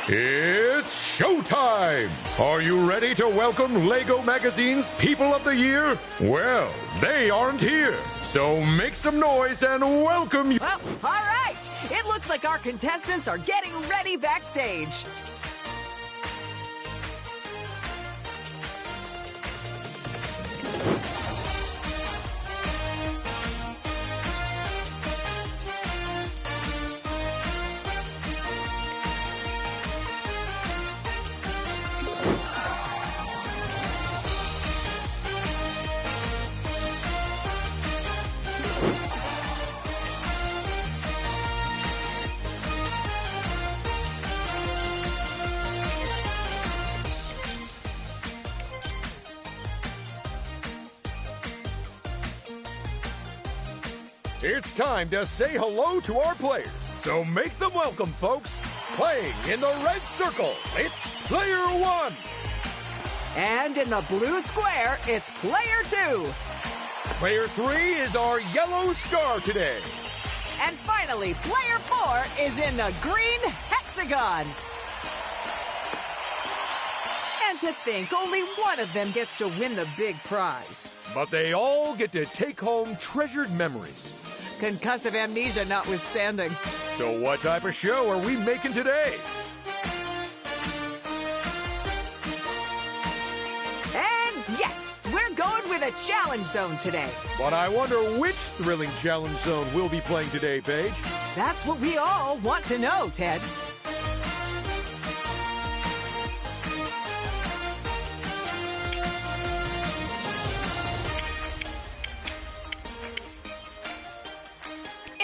It's showtime! Are you ready to welcome LEGO Magazine's People of the Year? Well, they aren't here, so make some noise and welcome you. Well, all right. It looks like our contestants are getting ready backstage. It's time to say hello to our players, so make them welcome, folks. Playing in the red circle, it's Player 1. And in the blue square, it's Player 2. Player 3 is our yellow star today. And finally, Player 4 is in the green hexagon. And to think only one of them gets to win the big prize. But they all get to take home treasured memories. Concussive amnesia notwithstanding. So what type of show are we making today? And yes, we're going with a challenge zone today. But I wonder which thrilling challenge zone we'll be playing today, Paige. That's what we all want to know, Ted.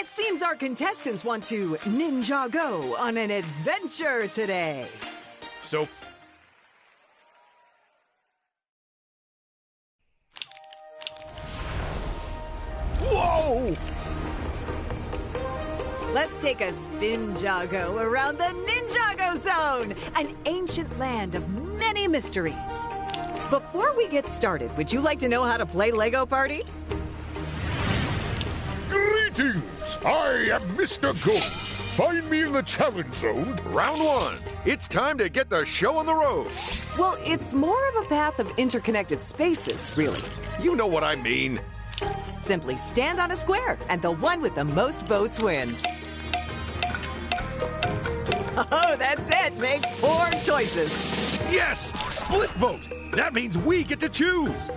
Seems our contestants want to Ninjago on an adventure today. So... Whoa! Let's take a spin-jago around the Ninjago Zone, an ancient land of many mysteries. Before we get started, would you like to know how to play Lego Party? Greetings! I am Mr. Gold. Find me in the challenge zone. Round 1. It's time to get the show on the road. Well, it's more of a path of interconnected spaces, really. You know what I mean. Simply stand on a square, and the one with the most votes wins. Oh, that's it. Make 4 choices. Yes! Split vote! That means we get to choose.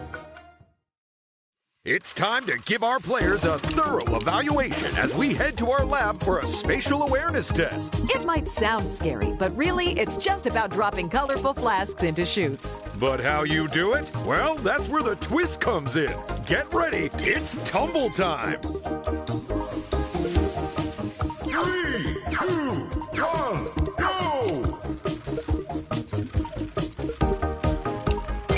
It's time to give our players a thorough evaluation as we head to our lab for a spatial awareness test. It might sound scary, but really, it's just about dropping colorful flasks into chutes. But how you do it? Well, that's where the twist comes in. Get ready, it's tumble time. 3, 2, 1, go!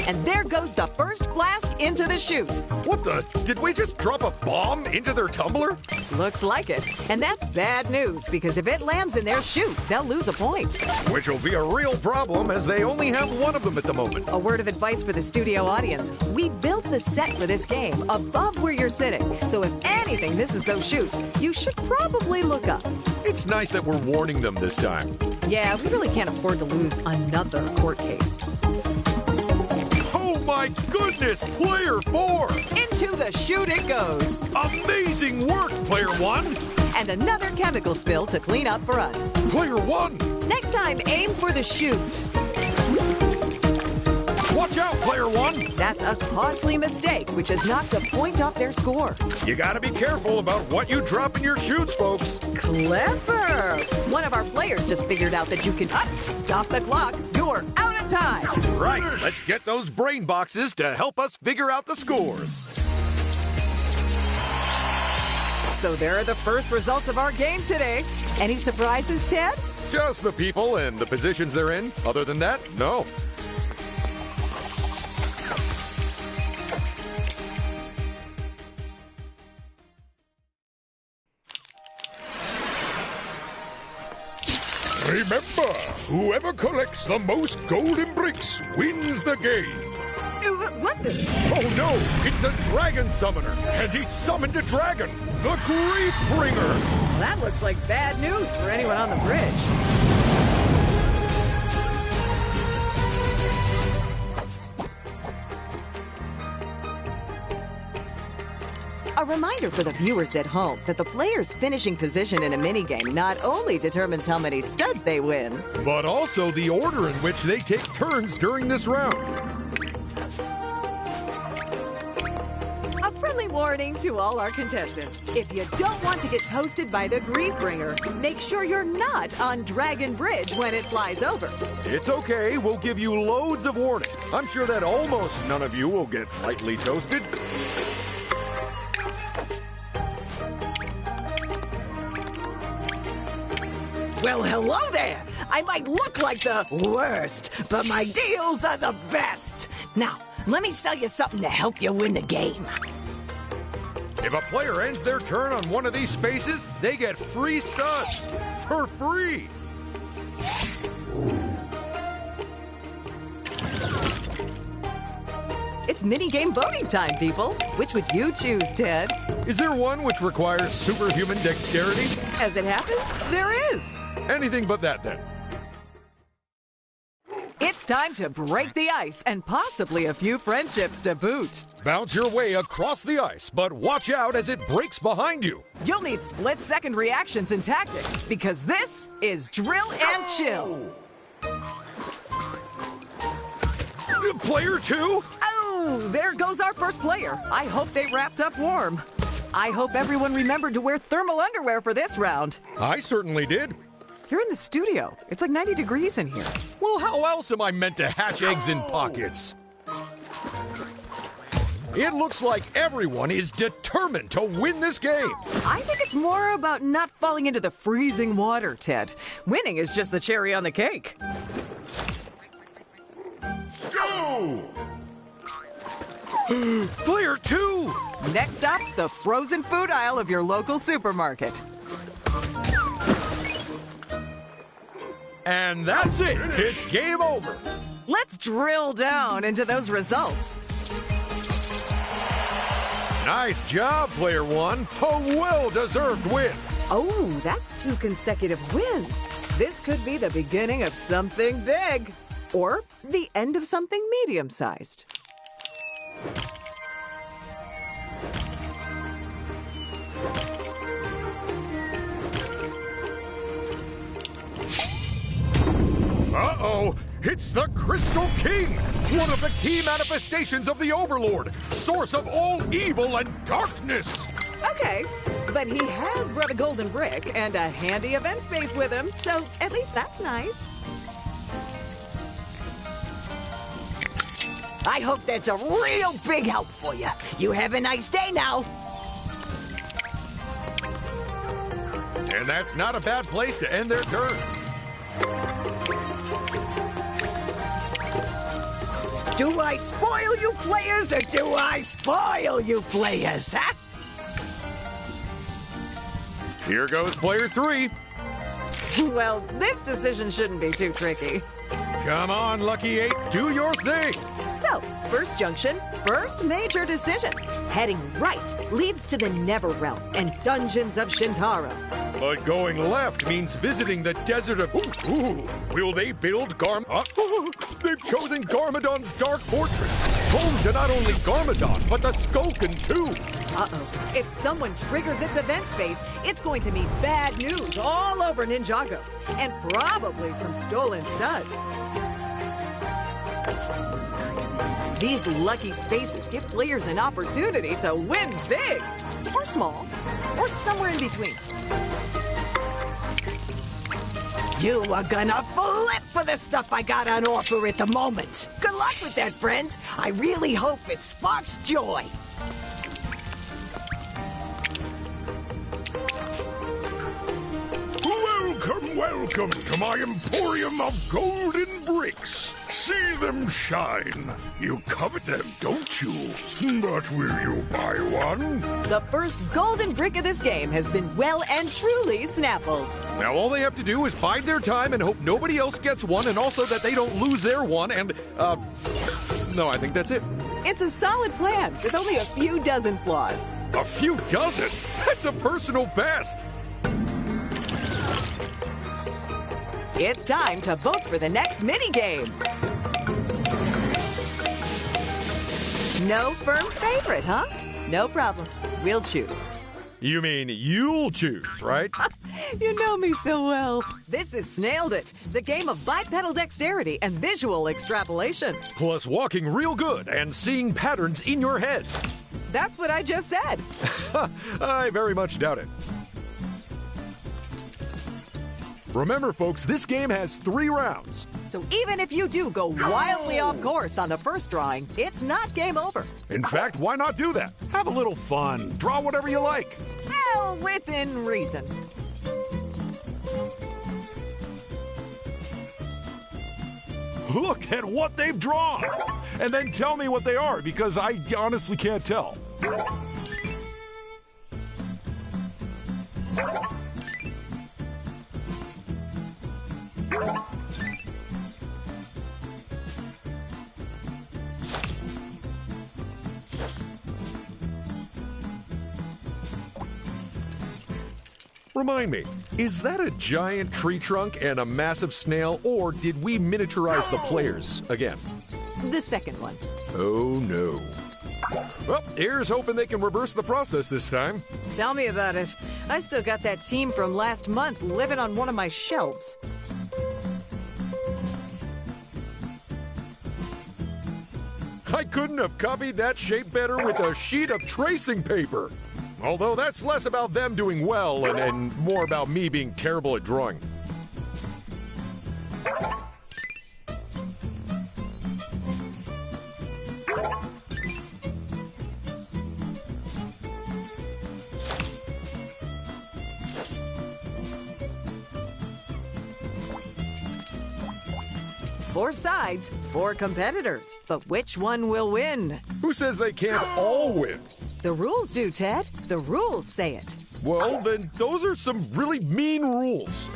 And there goes the first flask into the chute. What the? Did we just drop a bomb into their tumbler? Looks like it. And that's bad news, because if it lands in their chute, they'll lose a point. Which will be a real problem, as they only have one of them at the moment. A word of advice for the studio audience. We built the set for this game above where you're sitting. So if anything misses those chutes, you should probably look up. It's nice that we're warning them this time. Yeah, we really can't afford to lose another court case. Oh my goodness, Player 4! Into the chute it goes. Amazing work, Player 1! And another chemical spill to clean up for us. Player 1! Next time, aim for the chute. Watch out, Player 1! That's a costly mistake, which has knocked a point off their score. You gotta be careful about what you drop in your chutes, folks. Clever! One of our players just figured out that you can stop the clock. You're out of time. Right, let's get those brain boxes to help us figure out the scores. So there are the first results of our game today. Any surprises, Ted? Just the people and the positions they're in. Other than that, no. Remember, whoever collects the most golden bricks wins the game. What the? Oh no, it's a dragon summoner, and he summoned a dragon, the Grief Bringer. That looks like bad news for anyone on the bridge. A reminder for the viewers at home that the player's finishing position in a minigame not only determines how many studs they win, but also the order in which they take turns during this round. A friendly warning to all our contestants. If you don't want to get toasted by the Grief Bringer, make sure you're not on Dragon Bridge when it flies over. It's okay, we'll give you loads of warning. I'm sure that almost none of you will get lightly toasted. Well, hello there! I might look like the worst, but my deals are the best! Now, let me sell you something to help you win the game. If a player ends their turn on one of these spaces, they get free studs. For free! It's minigame voting time, people. Which would you choose, Ted? Is there one which requires superhuman dexterity? As it happens, there is. Anything but that, then. It's time to break the ice and possibly a few friendships to boot. Bounce your way across the ice, but watch out as it breaks behind you. You'll need split-second reactions and tactics because this is Drill and Chill. Player 2? Oh, there goes our first player. I hope they wrapped up warm. I hope everyone remembered to wear thermal underwear for this round. I certainly did. You're in the studio. It's like 90 degrees in here. Well, how else am I meant to hatch eggs in pockets? It looks like everyone is determined to win this game. I think it's more about not falling into the freezing water, Ted. Winning is just the cherry on the cake. Go! Player 2! Next up, the frozen food aisle of your local supermarket. And that's it. It's game over. Let's drill down into those results. Nice job, Player 1. A well-deserved win. Oh, that's 2 consecutive wins. This could be the beginning of something big. Or the end of something medium-sized. Uh-oh! It's the Crystal King! One of the key manifestations of the Overlord! Source of all evil and darkness! Okay, but he has brought a golden brick and a handy event space with him, so at least that's nice. I hope that's a real big help for you. You have a nice day now. And that's not a bad place to end their turn. Do I spoil you players or do I spoil you players, huh? Here goes Player 3. Well, this decision shouldn't be too tricky. Come on, Lucky 8, do your thing! So, first junction, first major decision. Heading right leads to the Neverrealm and Dungeons of Shintaro. But going left means visiting the desert of... Ooh, will they build they've chosen Garmadon's Dark Fortress. Home to not only Garmadon, but the Skulkin too. Uh-oh. If someone triggers its event space, it's going to mean bad news all over Ninjago. And probably some stolen studs. These lucky spaces give players an opportunity to win big, or small, or somewhere in between. You are gonna flip for the stuff I got on offer at the moment. Good luck with that, friends. I really hope it sparks joy. Welcome to my emporium of golden bricks. See them shine. You covet them, don't you? But will you buy one? The first golden brick of this game has been well and truly snappled. Now all they have to do is bide their time and hope nobody else gets one, and also that they don't lose their one, and, no, I think that's it. It's a solid plan with only a few dozen flaws. A few dozen? That's a personal best. It's time to vote for the next minigame. No firm favorite, huh? No problem. We'll choose. You mean you'll choose, right? You know me so well. This is Snailed It, the game of bipedal dexterity and visual extrapolation. Plus walking real good and seeing patterns in your head. That's what I just said. I very much doubt it. Remember, folks, this game has 3 rounds. So even if you do go wildly off course on the first drawing, it's not game over. In fact, why not do that? Have a little fun. Draw whatever you like. Well, within reason. Look at what they've drawn. And then tell me what they are, because I honestly can't tell. Remind me, is that a giant tree trunk and a massive snail, or did we miniaturize the players again? The second one. Oh no. Well, here's hoping they can reverse the process this time. Tell me about it. I still got that team from last month living on one of my shelves. I couldn't have copied that shape better with a sheet of tracing paper. Although that's less about them doing well and more about me being terrible at drawing. Four sides, 4 competitors. But which one will win? Who says they can't all win? The rules do, Ted. The rules say it. Well, then those are some really mean rules.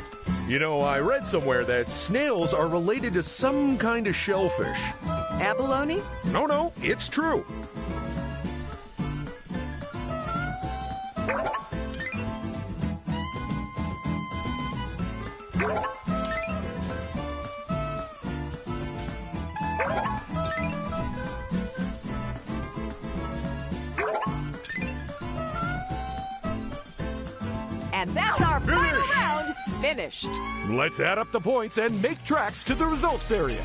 You know, I read somewhere that snails are related to some kind of shellfish. Abalone? No, it's true. And that's our final Finish. round finished. Let's add up the points and make tracks to the results area.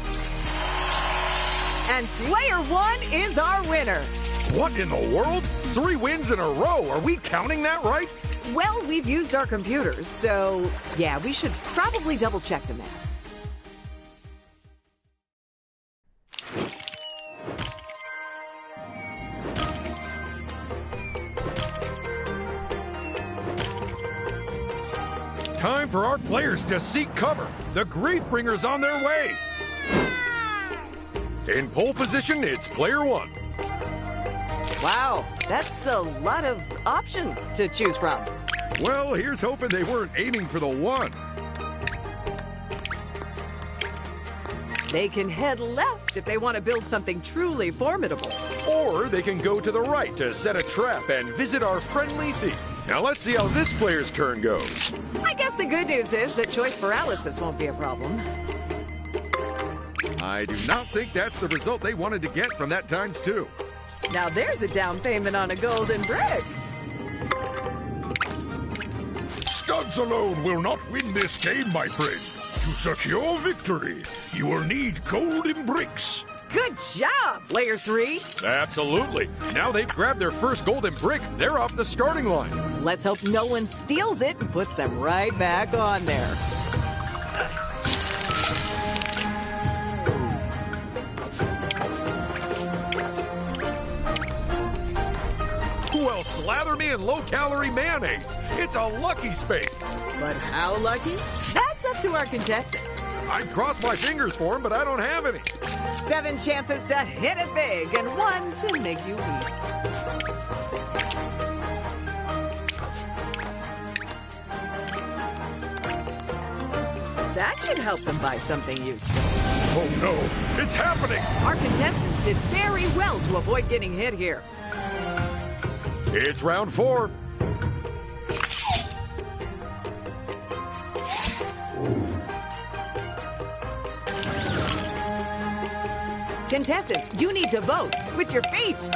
And player 1 is our winner. What in the world? 3 wins in a row. Are we counting that right? Well, we've used our computers, so yeah, we should probably double check the math. Time for our players to seek cover. The Grief Bringer's on their way. In pole position, it's player 1. Wow, that's a lot of option to choose from. Well, here's hoping they weren't aiming for the 1. They can head left if they want to build something truly formidable. Or they can go to the right to set a trap and visit our friendly thief. Now let's see how this player's turn goes. I guess the good news is that choice paralysis won't be a problem. I do not think that's the result they wanted to get from that times 2. Now there's a down payment on a golden brick. Studs alone will not win this game, my friend. To secure victory, you will need golden bricks. Good job, player 3. Absolutely. Now they've grabbed their first golden brick, they're off the starting line. Let's hope no one steals it and puts them right back on there. Well, slather me in low-calorie mayonnaise. It's a lucky space. But how lucky? That's up to our contestant. I'd cross my fingers for him, but I don't have any. 7 chances to hit it big and 1 to make you weep. That should help them buy something useful. Oh no, it's happening! Our contestants did very well to avoid getting hit here. It's round 4. Contestants, you need to vote with your feet.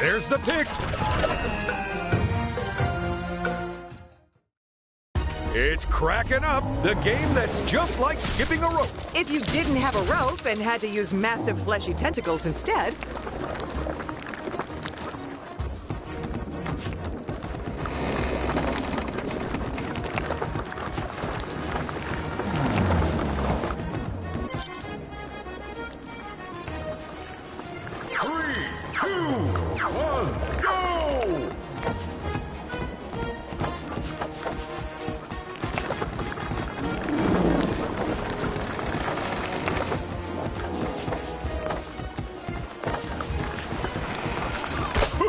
There's the pick. It's cracking up, the game that's just like skipping a rope. If you didn't have a rope and had to use massive fleshy tentacles instead. Three, two, one, go!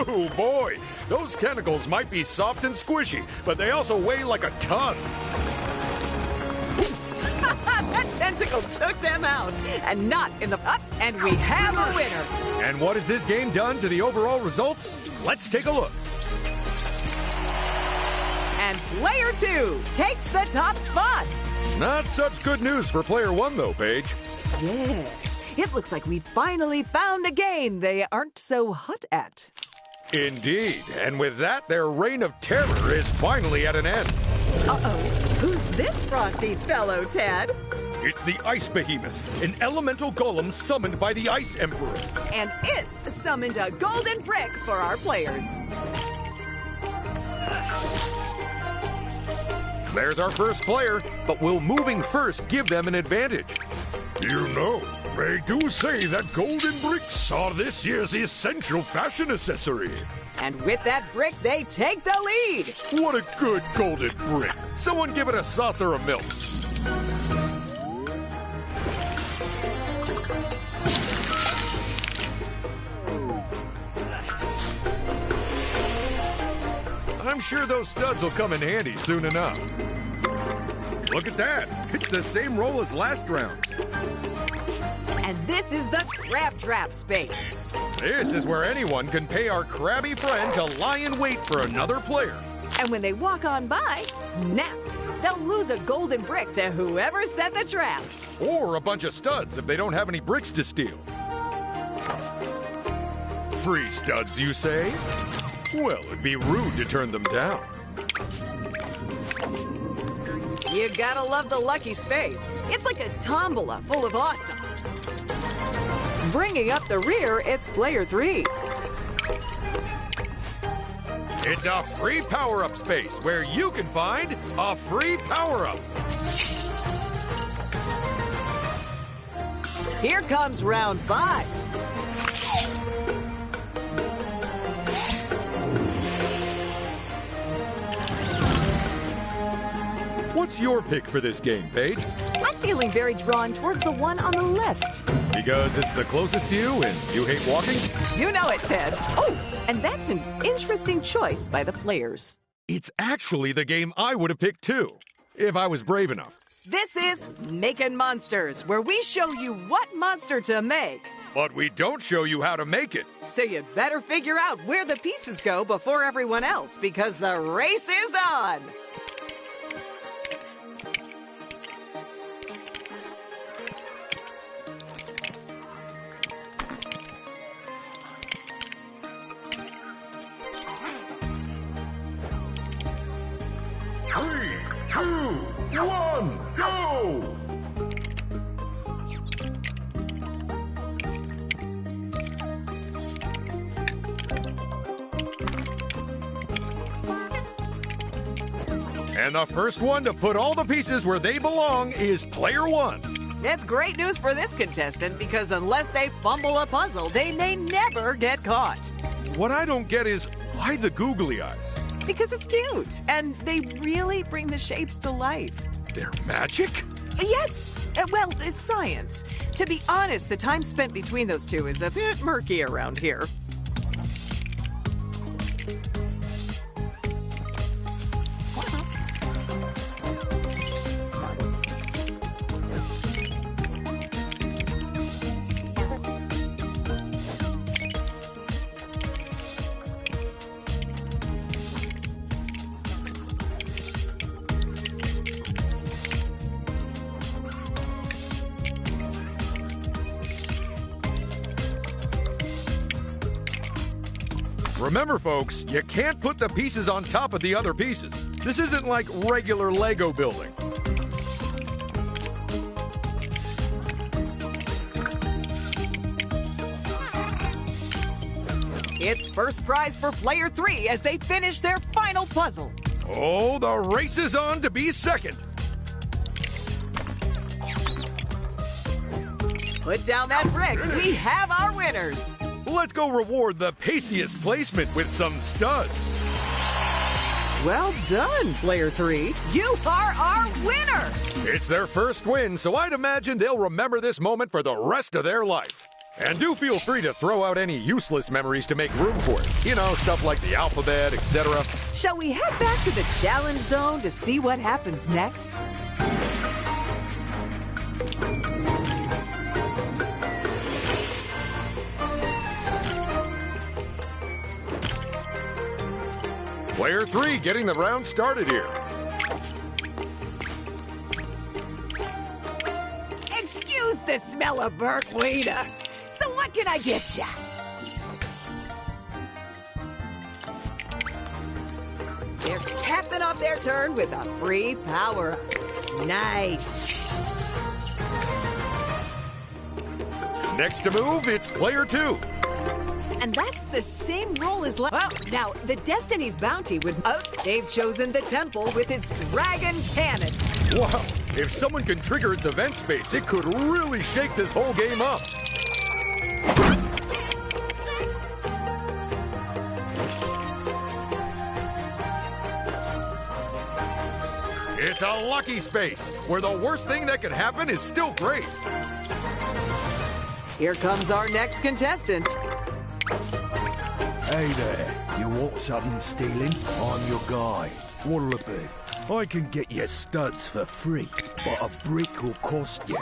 Oh boy, those tentacles might be soft and squishy, but they also weigh like a ton. That tentacle took them out, and not in the up, and we have a winner. And what has this game done to the overall results? Let's take a look. And player 2 takes the top spot. Not such good news for player 1 though, Paige. Yes, it looks like we finally found a game they aren't so hot at. Indeed, and with that, their reign of terror is finally at an end. Uh-oh, who's this frosty fellow, Ted? It's the Ice Behemoth, an elemental golem summoned by the Ice Emperor. And it's summoned a golden brick for our players. There's our first player, but will moving first give them an advantage? You know, they do say that golden bricks are this year's essential fashion accessory. And with that brick, they take the lead. What a good golden brick. Someone give it a saucer of milk. I'm sure those studs will come in handy soon enough. Look at that. It's the same roll as last round. And this is the Crab Trap space. This is where anyone can pay our crabby friend to lie in wait for another player. And when they walk on by, snap, they'll lose a golden brick to whoever set the trap. Or a bunch of studs if they don't have any bricks to steal. Free studs, you say? Well, it'd be rude to turn them down. You gotta love the lucky space. It's like a tombola full of awesome. Bringing up the rear, it's player 3. It's a free power-up space where you can find a free power-up. Here comes round 5. What's your pick for this game, Paige? I'm feeling very drawn towards the one on the left. Because it's the closest to you and you hate walking? You know it, Ted. Oh, and that's an interesting choice by the players. It's actually the game I would have picked too, if I was brave enough. This is Making Monsters, where we show you what monster to make. But we don't show you how to make it. So you better figure out where the pieces go before everyone else, because the race is on. Three, two, one, go! And the first one to put all the pieces where they belong is player 1. That's great news for this contestant, because unless they fumble a puzzle, they may never get caught. What I don't get is, why the googly eyes? Because it's cute, and they really bring the shapes to life. They're magic? Yes, well, it's science. To be honest, the time spent between those two is a bit murky around here. Remember, folks, you can't put the pieces on top of the other pieces. This isn't like regular Lego building. It's first prize for player 3 as they finish their final puzzle. Oh, the race is on to be second. Put down that brick. We have our winners. Let's go reward the paciest placement with some studs. Well done, player 3. You are our winner. It's their first win, so I'd imagine they'll remember this moment for the rest of their life. And do feel free to throw out any useless memories to make room for it. You know, stuff like the alphabet, etc. Shall we head back to the challenge zone to see what happens next? Player 3 getting the round started here. Excuse the smell of burnt wheat. So what can I get ya? They're capping off their turn with a free power-up. Nice. Next to move, it's player 2. And that's the same role as Well, now, the Destiny's Bounty would... Oh, they've chosen the temple with its dragon cannon. Wow, if someone can trigger its event space, it could really shake this whole game up. It's a lucky space, where the worst thing that could happen is still great. Here comes our next contestant. Hey there, you want something stealing? I'm your guy. What'll it be? I can get you studs for free, but a brick will cost you.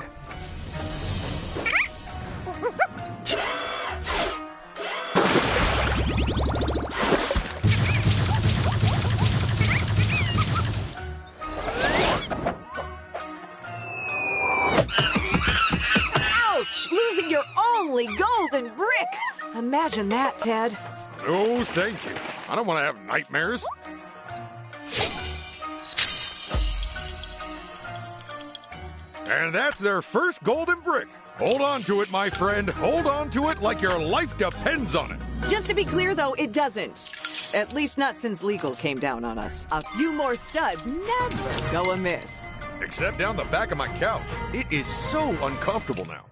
Ouch! Losing your only golden brick! Imagine that, Ted. No, thank you. I don't want to have nightmares. And that's their first golden brick. Hold on to it, my friend. Hold on to it like your life depends on it. Just to be clear, though, it doesn't. At least not since legal came down on us. A few more studs never go amiss. Except down the back of my couch. It is so uncomfortable now.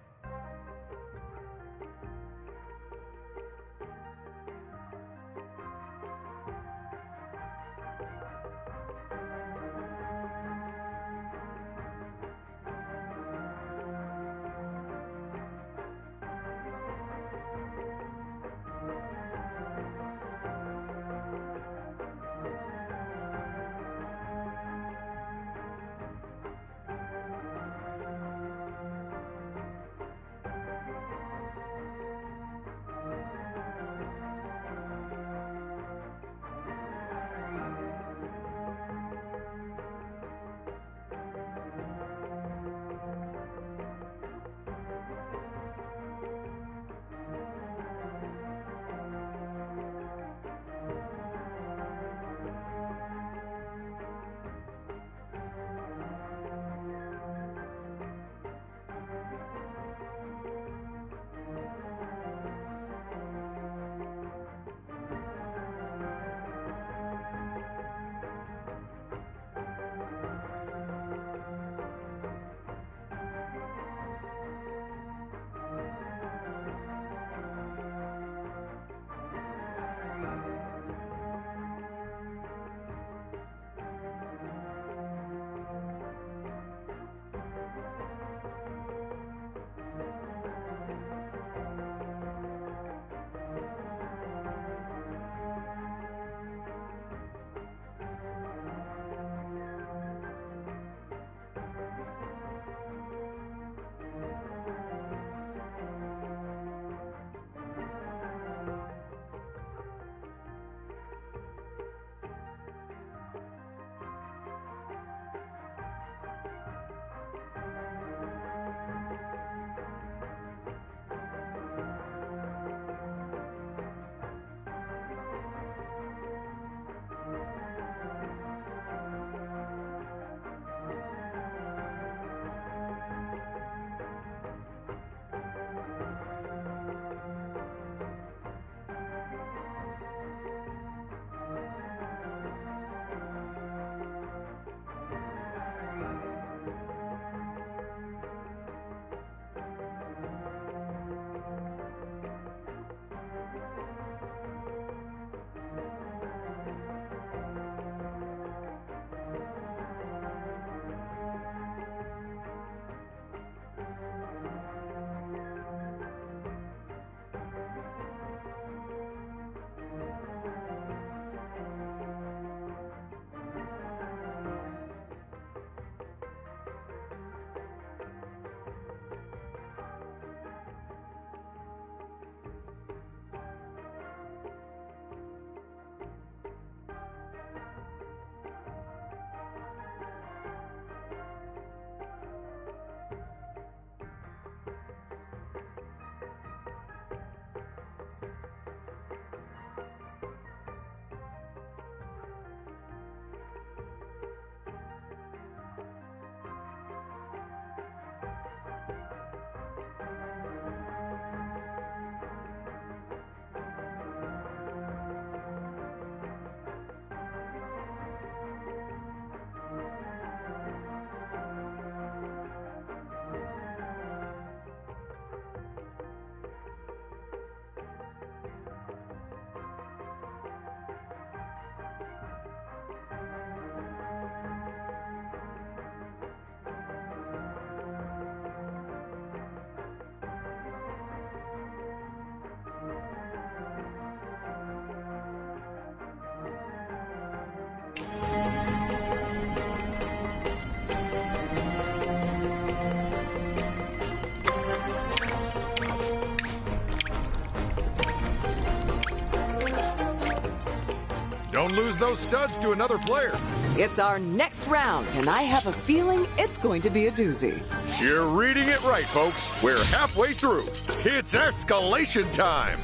Don't lose those studs to another player. It's our next round, and I have a feeling it's going to be a doozy. You're reading it right, folks. We're halfway through. It's escalation time.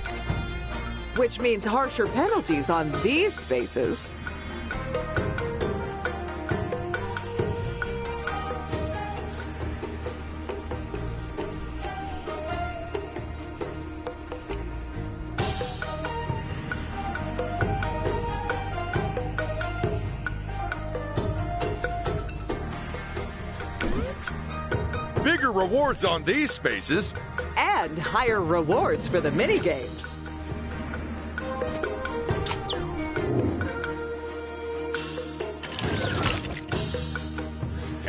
Which means harsher penalties on these spaces. Bigger rewards on these spaces. And higher rewards for the minigames.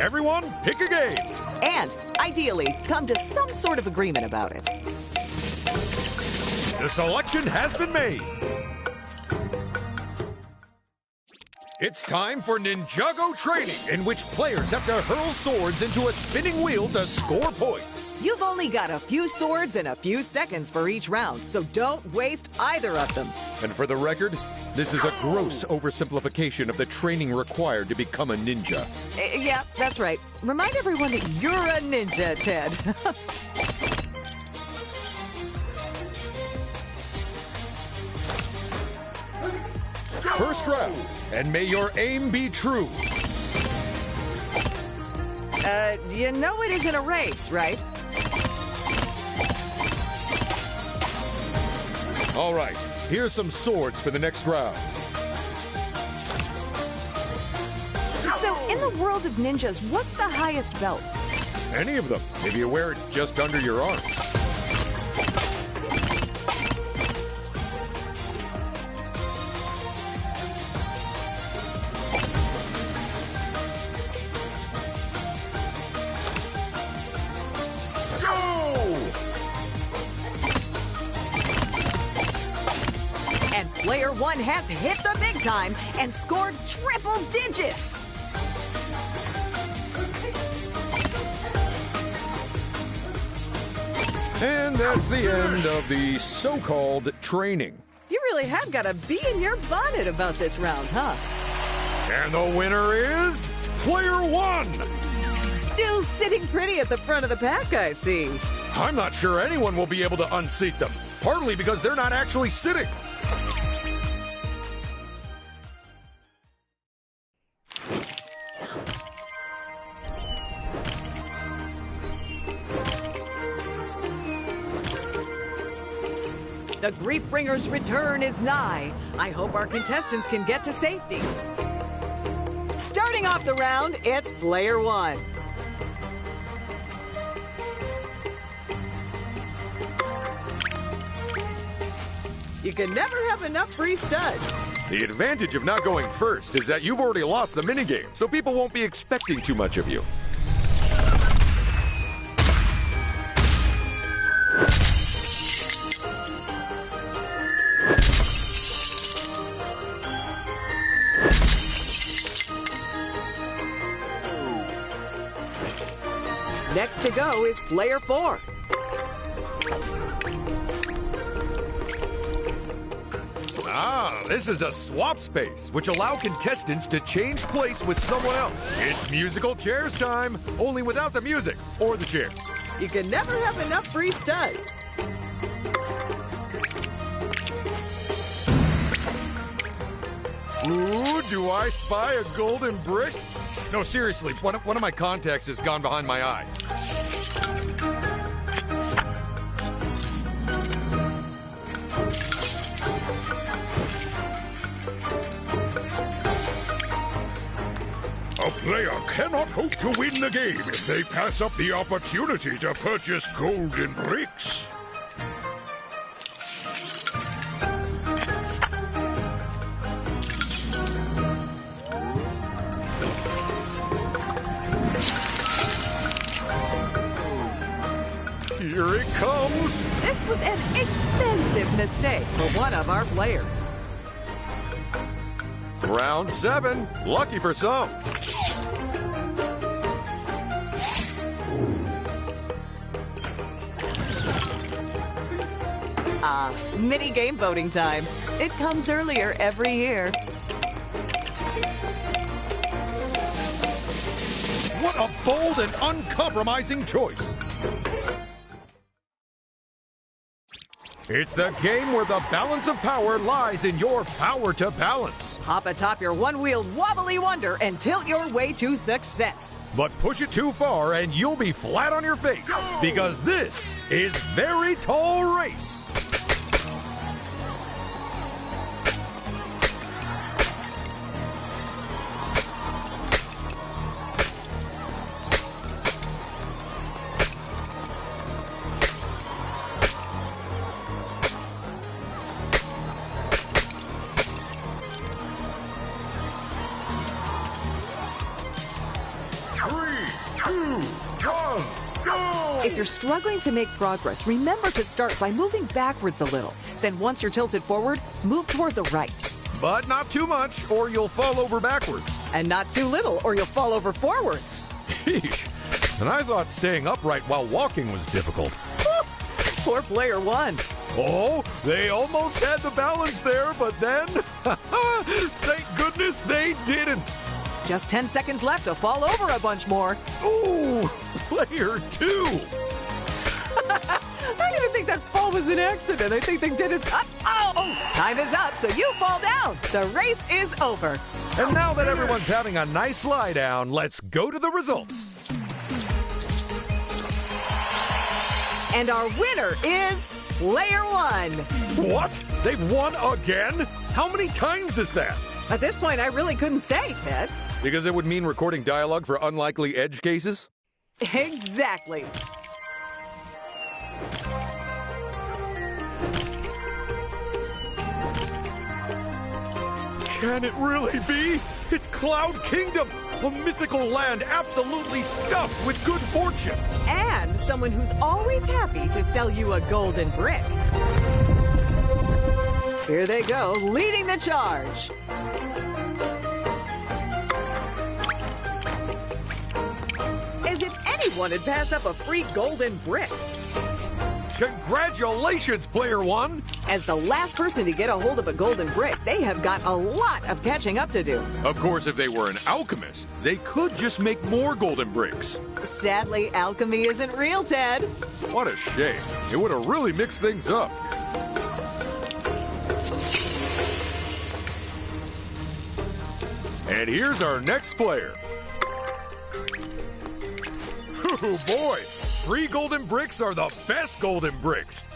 Everyone, pick a game. And, ideally, come to some sort of agreement about it. The selection has been made. It's time for Ninjago training, in which players have to hurl swords into a spinning wheel to score points. You've only got a few swords and a few seconds for each round, so don't waste either of them. And for the record, this is a gross oversimplification of the training required to become a ninja. Yeah, that's right. Remind everyone that you're a ninja, Ted. First round, and may your aim be true. You know it isn't a race, right? All right, here's some swords for the next round. So, in the world of ninjas, what's the highest belt? Any of them, if you wear it just under your arm. And player one has hit the big time and scored triple digits. And that's the end of the so-called training. You really have got a bee in your bonnet about this round, huh? And the winner is player one. Still sitting pretty at the front of the pack, I see. I'm not sure anyone will be able to unseat them, partly because they're not actually sitting. The Griefbringer's return is nigh. I hope our contestants can get to safety. Starting off the round, it's player one. You can never have enough free studs. The advantage of not going first is that you've already lost the minigame, so people won't be expecting too much of you. Next to go is player four. Ah, this is a swap space, which allow contestants to change place with someone else. It's musical chairs time, only without the music or the chairs. You can never have enough free studs. Ooh, do I spy a golden brick? No, seriously, one of my contacts has gone behind my eye. A player cannot hope to win the game if they pass up the opportunity to purchase golden bricks. Here it comes! This was an expensive mistake for one of our players. Round 7. Lucky for some. Mini game voting time. It comes earlier every year. what a bold and uncompromising choice. It's the game where the balance of power lies in your power to balance. Hop atop your one-wheeled wobbly wonder and tilt your way to success. But push it too far and you'll be flat on your face. Because this is Very Tall Race. If you're struggling to make progress, remember to start by moving backwards a little. Then once you're tilted forward, move toward the right. But not too much or you'll fall over backwards. And not too little, or you'll fall over forwards. Eesh. And I thought staying upright while walking was difficult. Poor player one. Oh, they almost had the balance there, but then, thank goodness they didn't. Just 10 seconds left to fall over a bunch more. Ooh, player two. I didn't even think that fall was an accident. I think they did it. Oh, time is up, so you fall down. The race is over. And now that everyone's having a nice lie down, let's go to the results. And our winner is player one. What? They've won again? How many times is that? At this point, I really couldn't say, Ted. Because it would mean recording dialogue for unlikely edge cases? Exactly. Can it really be? It's Cloud Kingdom, a mythical land absolutely stuffed with good fortune. And someone who's always happy to sell you a golden brick. Here they go, leading the charge. As if anyone would pass up a free golden brick. Congratulations, player one! As the last person to get a hold of a golden brick, they have got a lot of catching up to do. Of course, if they were an alchemist, they could just make more golden bricks. Sadly, alchemy isn't real, Ted. What a shame. It would have really mixed things up. And here's our next player. Oh boy, free golden bricks are the best golden bricks.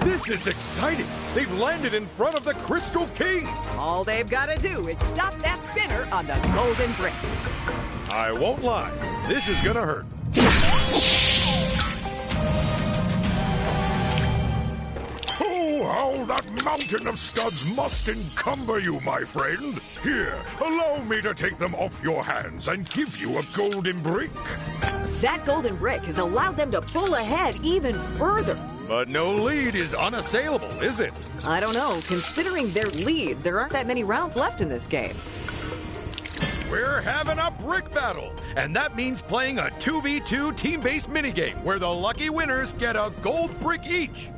This is exciting. They've landed in front of the Crystal King. All they've got to do is stop that spinner on the golden brick. I won't lie, this is gonna hurt. Oh, how that mountain of studs must encumber you, my friend. Here, allow me to take them off your hands and give you a golden brick. That golden brick has allowed them to pull ahead even further. But no lead is unassailable, is it? I don't know. Considering their lead, there aren't that many rounds left in this game. We're having a brick battle, and that means playing a 2v2 team-based minigame where the lucky winners get a gold brick each.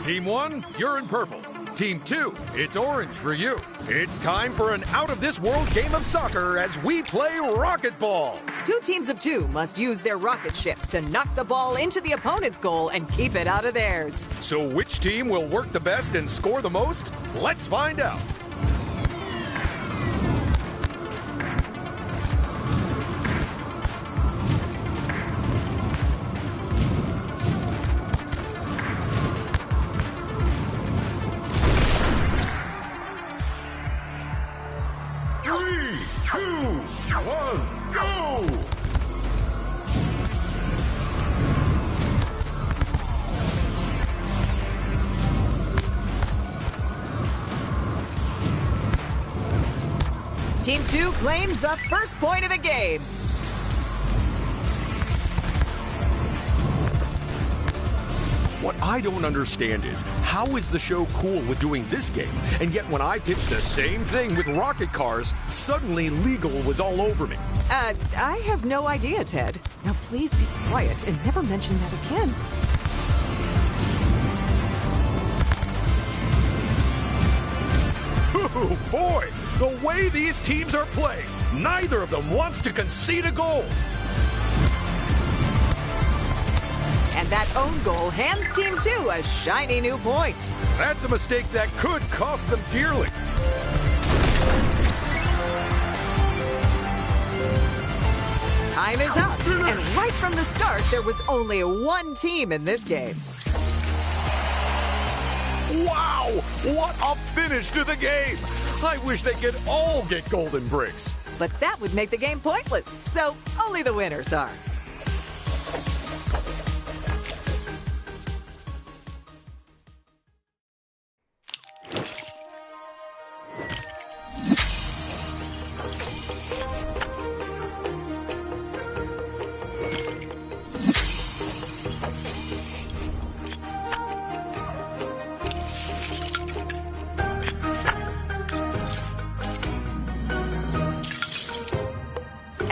Team 1, you're in purple. Team 2, it's orange for you. It's time for an out-of-this-world game of soccer as we play racquetball. 2 teams of 2 must use their rocket ships to knock the ball into the opponent's goal and keep it out of theirs. So which team will work the best and score the most? Let's find out. Team 2 claims the first point of the game. I don't understand is, how is the show cool with doing this game, and yet when I pitched the same thing with rocket cars, suddenly legal was all over me? I have no idea, Ted. Now please be quiet and never mention that again. Oh boy, the way these teams are playing, neither of them wants to concede a goal. And that own goal hands Team 2 a shiny new point. That's a mistake that could cost them dearly. Time is up, and right from the start, there was only one team in this game. Wow! What a finish to the game! I wish they could all get golden bricks. But that would make the game pointless, so only the winners are.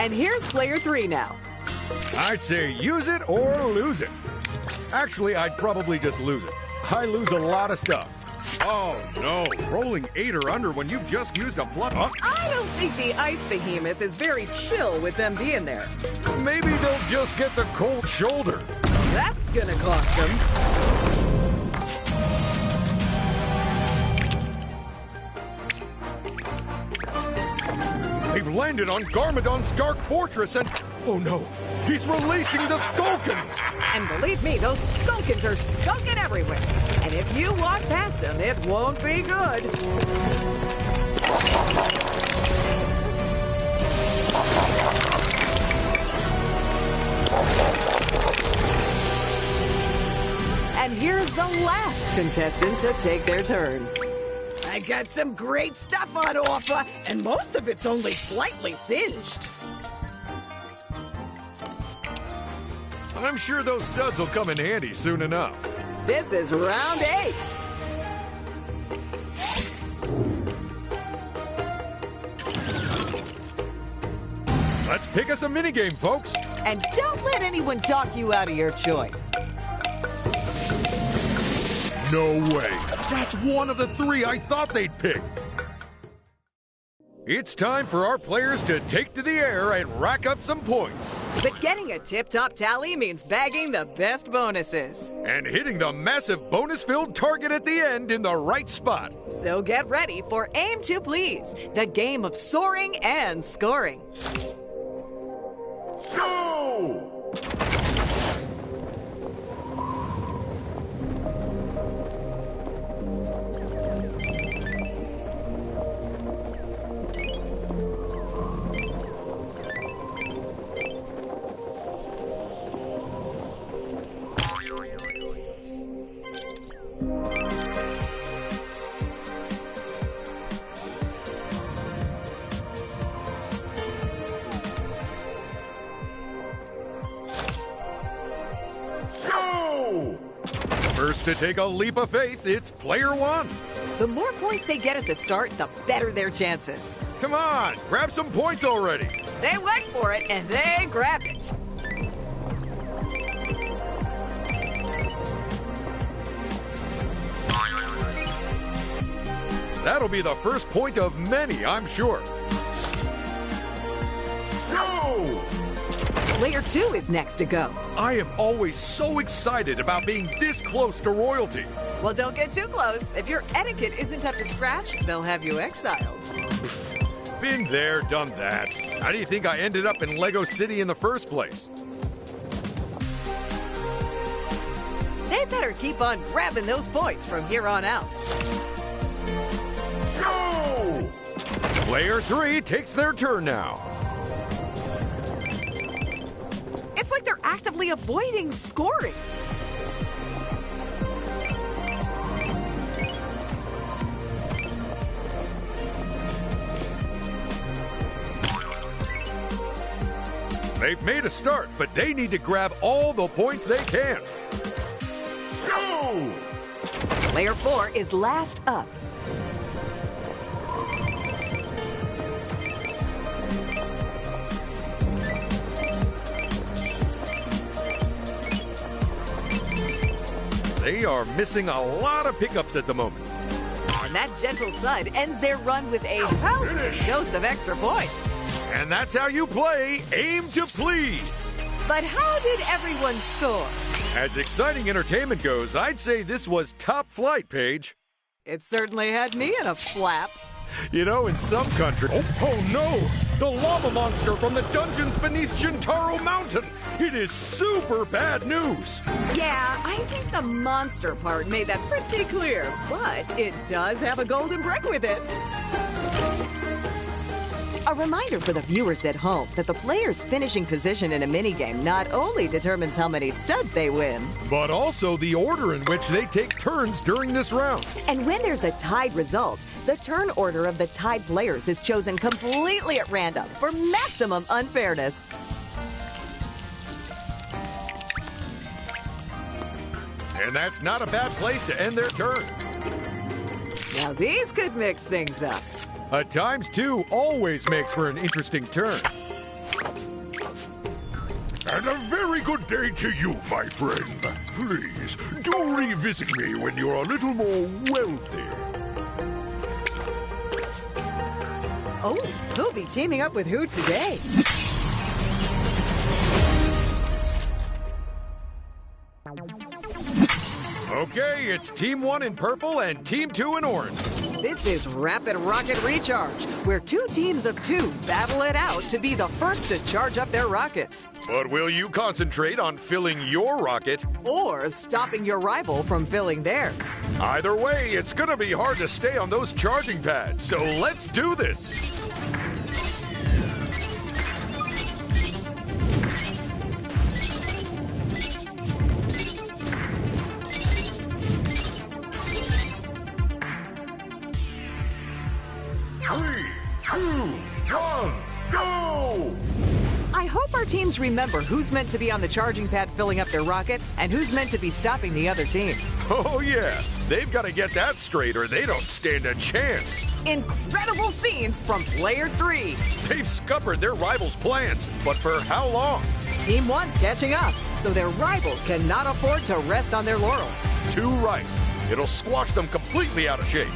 And here's player 3 now. I'd say use it or lose it. Actually, I'd probably just lose it. I lose a lot of stuff. Oh no, rolling 8 or under when you've just used a plus. Huh? I don't think the ice behemoth is very chill with them being there. Maybe they'll just get the cold shoulder. That's gonna cost them. They've landed on Garmadon's Dark Fortress and... oh no, he's releasing the Skulkins! And believe me, those Skulkins are skulking everywhere. And if you walk past them, it won't be good. And here's the last contestant to take their turn. I got some great stuff on offer, and most of it's only slightly singed. I'm sure those studs will come in handy soon enough. This is round 8. Let's pick us a minigame, folks. And don't let anyone talk you out of your choice. No way. That's one of the 3 I thought they'd pick. It's time for our players to take to the air and rack up some points. But getting a tip-top tally means bagging the best bonuses. And hitting the massive bonus-filled target at the end in the right spot. So get ready for Aim to Please, the game of soaring and scoring. Go! First to take a leap of faith, it's player 1. The more points they get at the start, the better their chances. Come on, grab some points already. They went for it, and they grabbed it. That'll be the first point of many, I'm sure. Go! Player 2 is next to go. I am always so excited about being this close to royalty. Well, don't get too close. If your etiquette isn't up to scratch, they'll have you exiled. Been there, done that. How do you think I ended up in Lego City in the first place? They better keep on grabbing those points from here on out. Go! Player 3 takes their turn now. It's like they're actively avoiding scoring. They've made a start, but they need to grab all the points they can. Go! Player 4 is last up. They are missing a lot of pickups at the moment. And that gentle thud ends their run with a healthy dose of extra points. And that's how you play Aim to Please. But how did everyone score? As exciting entertainment goes, I'd say this was top flight, Paige. It certainly had me in a flap. You know, in some countries... Oh no! The lava monster from the dungeons beneath Shintaro Mountain! It is super bad news! Yeah, I think the monster part made that pretty clear, but it does have a golden brick with it. A reminder for the viewers at home that the player's finishing position in a minigame not only determines how many studs they win, But also the order in which they take turns during this round. and when there's a tied result, the turn order of the tied players is chosen completely at random for maximum unfairness. And that's not a bad place to end their turn. Now these could mix things up. A times two always makes for an interesting turn. And a very good day to you, my friend. Please, do revisit me when you're a little more wealthy. Oh, who'll be teaming up with who today? Okay, it's Team 1 in purple and Team 2 in orange. This is Rapid Rocket Recharge, where two teams of two battle it out to be the first to charge up their rockets. But will you concentrate on filling your rocket? Or stopping your rival from filling theirs. Either way, it's gonna be hard to stay on those charging pads, so let's do this! Three, two, one, go! I hope our teams remember who's meant to be on the charging pad filling up their rocket and who's meant to be stopping the other team. Oh yeah, they've got to get that straight or they don't stand a chance. Incredible scenes from Player 3. They've scuppered their rivals' plans, but for how long? Team 1's catching up, so their rivals cannot afford to rest on their laurels. Too right. It'll squash them completely out of shape.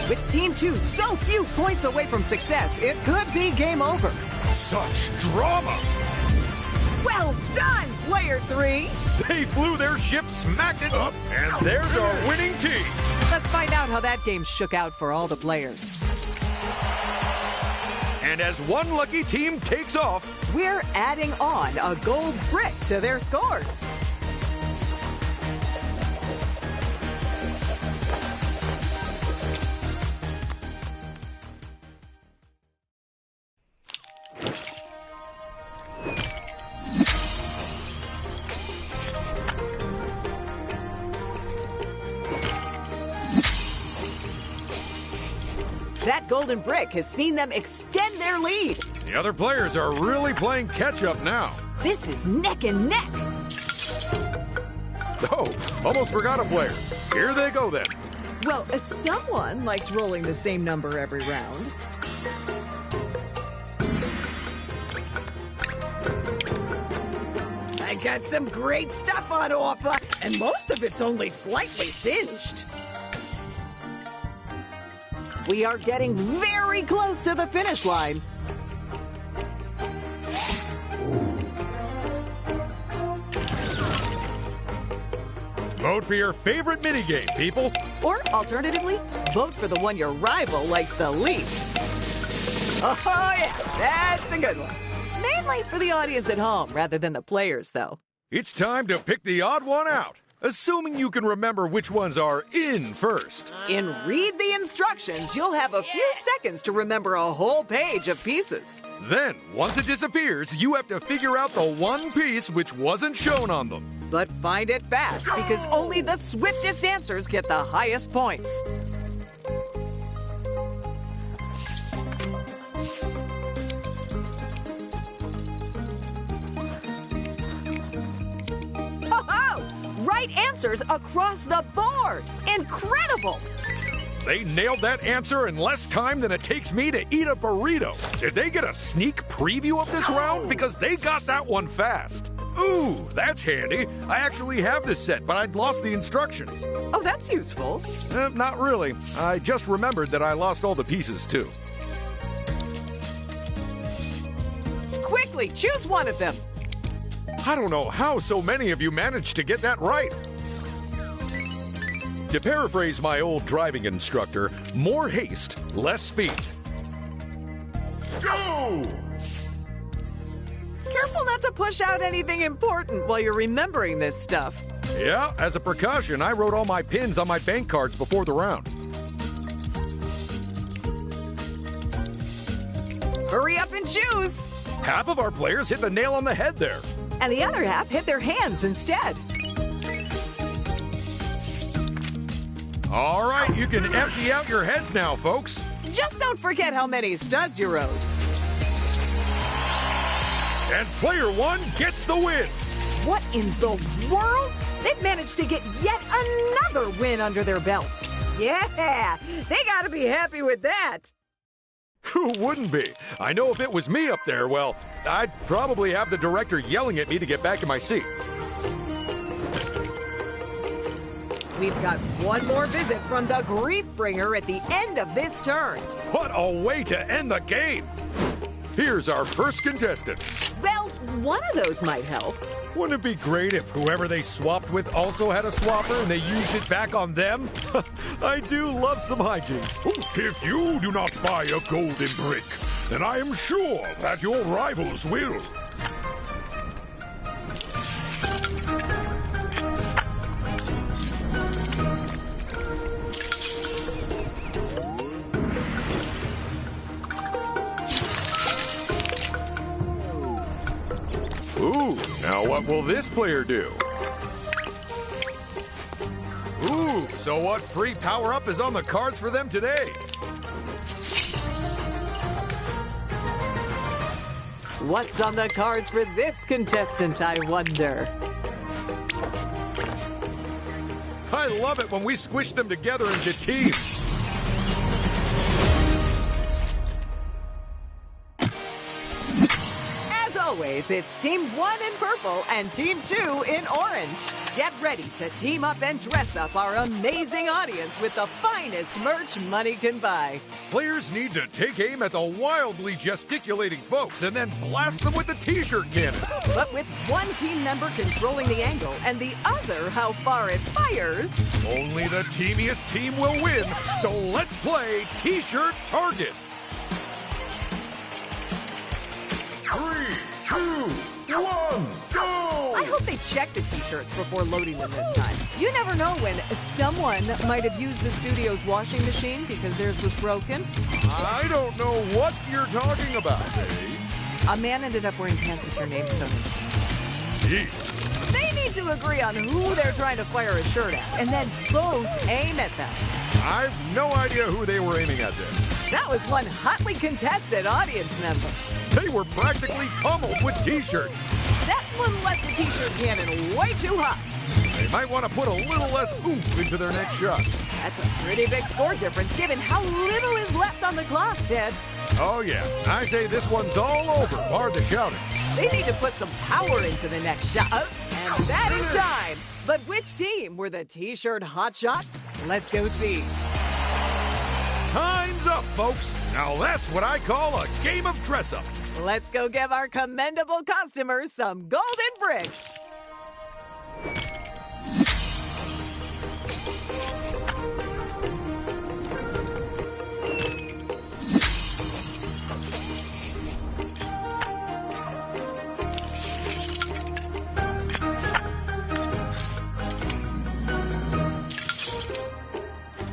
With Team 2 so few points away from success, it could be game over. Such drama! Well done, Player 3! They flew their ship, smacked it up, and there's our winning team. Let's find out how that game shook out for all the players. And as one lucky team takes off, We're adding on a gold brick to their scores. That golden brick has seen them extend their lead. the other players are really playing catch-up now. This is neck and neck. Oh, almost forgot a player. Here they go then. Well, someone likes rolling the same number every round. I got some great stuff on offer, and most of it's only slightly singed. We are getting very close to the finish line. Vote for your favorite minigame, people. Or alternatively, vote for the one your rival likes the least. Oh yeah, that's a good one. Mainly for the audience at home rather than the players, though. It's time to pick the odd one out, assuming you can remember which ones are in first. In Read the Instructions, you'll have a few seconds to remember a whole page of pieces. Then, once it disappears, you have to figure out the one piece which wasn't shown on them. But find it fast, because only the swiftest answers get the highest points. Ho-ho! Right answer answers across the board. Incredible! They nailed that answer in less time than it takes me to eat a burrito. Did they get a sneak preview of this round? Because they got that one fast. Ooh, that's handy. I actually have this set, but I'd lost the instructions. Oh, that's useful. Not really. I just remembered that I lost all the pieces, too. Quickly, choose one of them. I don't know how so many of you managed to get that right. To paraphrase my old driving instructor, more haste, less speed. Go! Careful not to push out anything important while you're remembering this stuff. Yeah, as a precaution, I wrote all my pins on my bank cards before the round. Hurry up and choose. Half of our players hit the nail on the head there. And the other half hit their hands instead. All right, you can empty out your heads now, folks. Just don't forget how many studs you rode. And player one gets the win. What in the world? They've managed to get yet another win under their belt. Yeah, they gotta be happy with that. Who wouldn't be? I know if it was me up there, well, I'd probably have the director yelling at me to get back in my seat. We've got one more visit from the Grief Bringer at the end of this turn. What a way to end the game! Here's our first contestant. Well, one of those might help. Wouldn't it be great if whoever they swapped with also had a swapper and they used it back on them? I do love some hijinks. If you do not buy a golden brick, then I am sure that your rivals will. Ooh, now what will this player do? Ooh, so what free power-up is on the cards for them today? What's on the cards for this contestant, I wonder? I love it when we squish them together into teams. As always, it's Team 1 in purple and Team 2 in orange. Get ready to team up and dress up our amazing audience with the finest merch money can buy. Players need to take aim at the wildly gesticulating folks and then blast them with the t-shirt cannon. But with one team member controlling the angle and the other how far it fires, Only the teamiest team will win, so let's play T-Shirt Target. 3, 2, 1, go! I hope they check the t-shirts before loading them this time. You never know when someone might have used the studio's washing machine because theirs was broken. I don't know what you're talking about, Paige. A man ended up wearing pants with your name sewn in. Gee. They need to agree on who they're trying to fire a shirt at, and then both aim at them. I've no idea who they were aiming at there. That was one hotly contested audience member. They were practically pummeled with T-shirts. That one left the t-shirt cannon way too hot. They might want to put a little less oomph into their next shot. That's a pretty big score difference given how little is left on the clock, Ted. Oh yeah, I say this one's all over, bar the shouting. They need to put some power into the next shot. And that is time. But which team were the t-shirt hotshots? Let's go see. Time's up, folks. Now that's what I call a game of dress-up. Let's go give our commendable customers some golden bricks.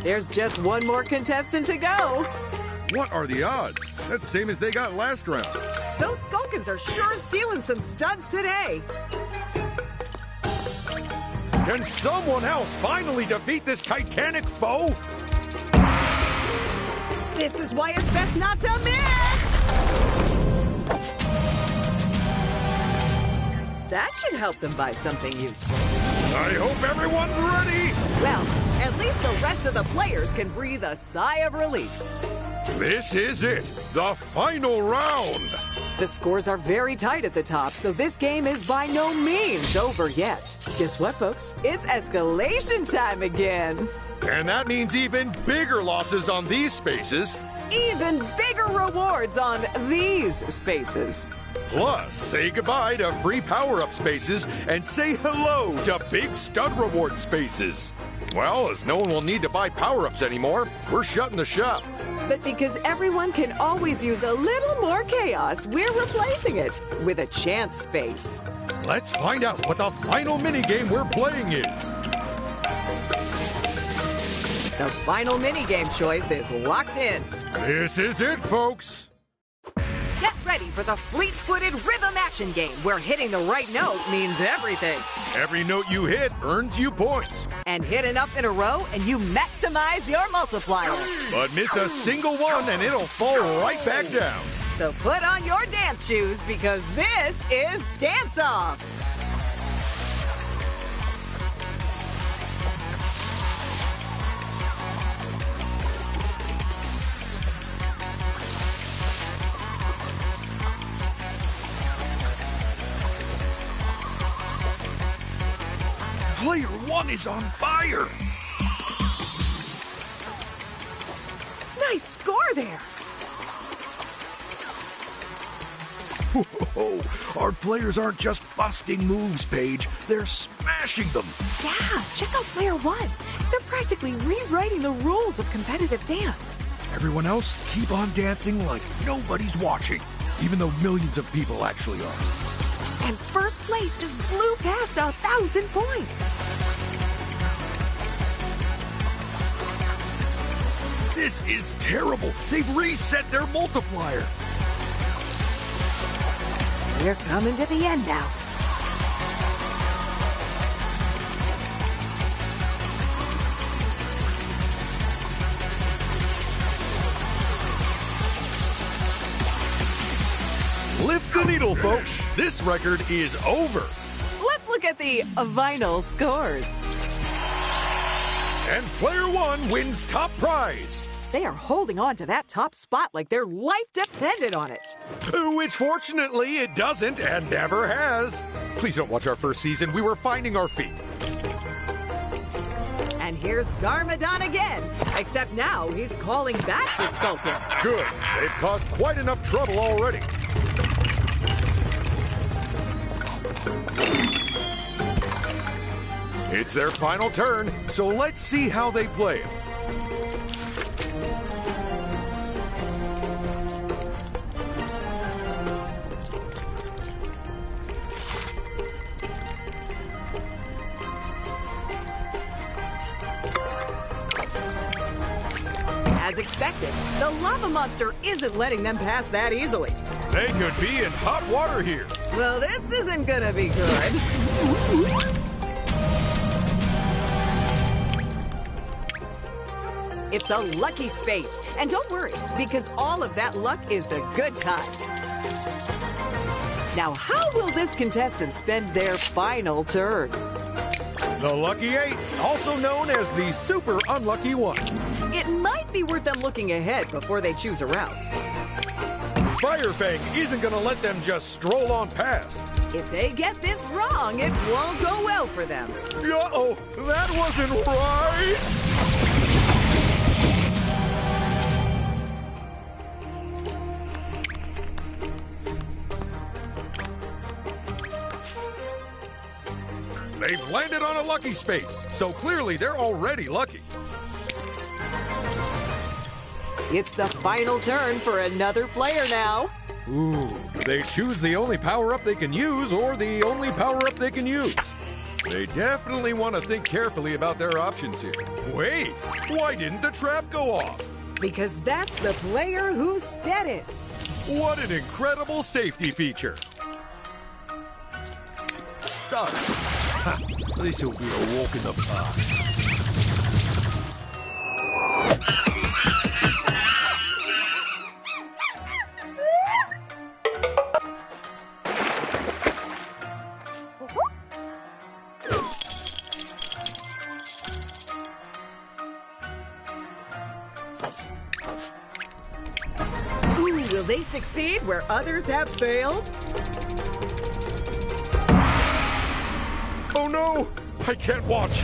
There's just one more contestant to go. What are the odds? That's the same as they got last round. Those Skulkins are sure stealing some studs today. Can someone else finally defeat this titanic foe? This is why it's best not to miss! That should help them buy something useful. I hope everyone's ready. Well, at least the rest of the players can breathe a sigh of relief. This is it, the final round. The scores are very tight at the top, so this game is by no means over yet. Guess what, folks? It's escalation time again. And that means even bigger losses on these spaces. Even bigger rewards on these spaces. Plus, say goodbye to free power-up spaces and say hello to big stud reward spaces. Well, as no one will need to buy power-ups anymore, we're shutting the shop. But because everyone can always use a little more chaos, we're replacing it with a chance space. Let's find out what the final minigame we're playing is. The final minigame choice is locked in. This is it, folks. Get ready for the fleet-footed rhythm action game, where hitting the right note means everything. Every note you hit earns you points. And hit enough in a row, and you maximize your multiplier. But miss a single one, and it'll fall right back down. So put on your dance shoes, because this is Dance Off. Player 1 is on fire! Nice score there. Whoa, our players aren't just busting moves, Paige. They're smashing them. Yeah, check out Player 1. They're practically rewriting the rules of competitive dance. Everyone else, keep on dancing like nobody's watching, even though millions of people actually are. And first place just blew past 1,000 points. This is terrible. They've reset their multiplier. We're coming to the end now. Lift the needle, folks. This record is over. Let's look at the vinyl scores. And player 1 wins top prize. They are holding on to that top spot like their life depended on it. Which fortunately it doesn't and never has. Please don't watch our first season. We were finding our feet. And here's Garmadon again, except now he's calling back the Skulkin. Good. They've caused quite enough trouble already. It's their final turn, so let's see how they play it. As expected, the lava monster isn't letting them pass that easily. They could be in hot water here. Well, this isn't gonna be good. It's a lucky space. And don't worry, because all of that luck is the good kind. Now, how will this contestant spend their final turn? The Lucky 8, also known as the Super Unlucky 1. It might be worth them looking ahead before they choose a route. Firefang isn't gonna let them just stroll on past. If they get this wrong, it won't go well for them. Uh-oh, that wasn't right! They've landed on a lucky space, so clearly they're already lucky. It's the final turn for another player now. Ooh, they choose the only power-up they can use or the only power-up they can use. They definitely want to think carefully about their options here. Wait, why didn't the trap go off? Because that's the player who said it. What an incredible safety feature. Stuck. This'll be a walk in the park. they succeed where others have failed? Oh no! I can't watch!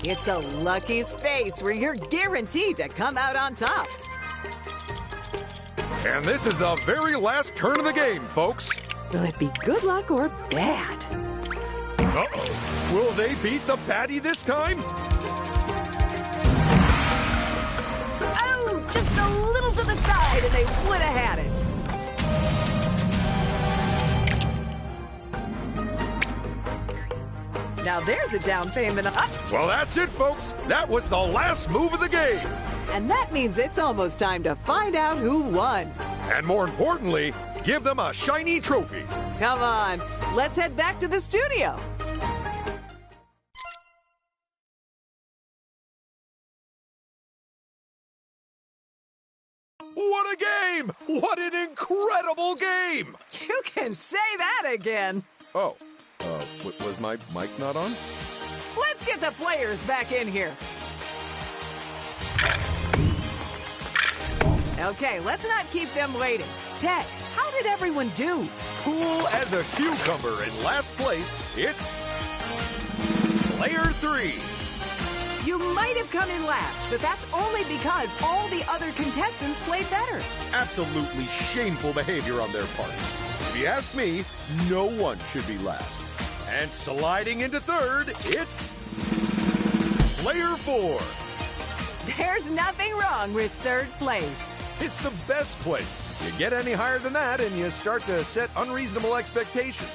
It's a lucky space where you're guaranteed to come out on top. And this is the very last turn of the game, folks. Will it be good luck or bad? Uh-oh. Will they beat the baddie this time? Oh, just a little to the side and they would have had it. Now there's a down payment up. Well, that's it, folks. That was the last move of the game. And that means it's almost time to find out who won. And more importantly, give them a shiny trophy. Come on, let's head back to the studio. What a game! What an incredible game! You can say that again. Oh, was my mic not on? Let's get the players back in here. Okay, let's not keep them waiting. Ted, how did everyone do? Cool as a cucumber. In last place, it's Player 3. You might have come in last, but that's only because all the other contestants played better. Absolutely shameful behavior on their parts. If you ask me, no one should be last. And sliding into third, it's Player 4. There's nothing wrong with third place. It's the best place. You get any higher than that and you start to set unreasonable expectations.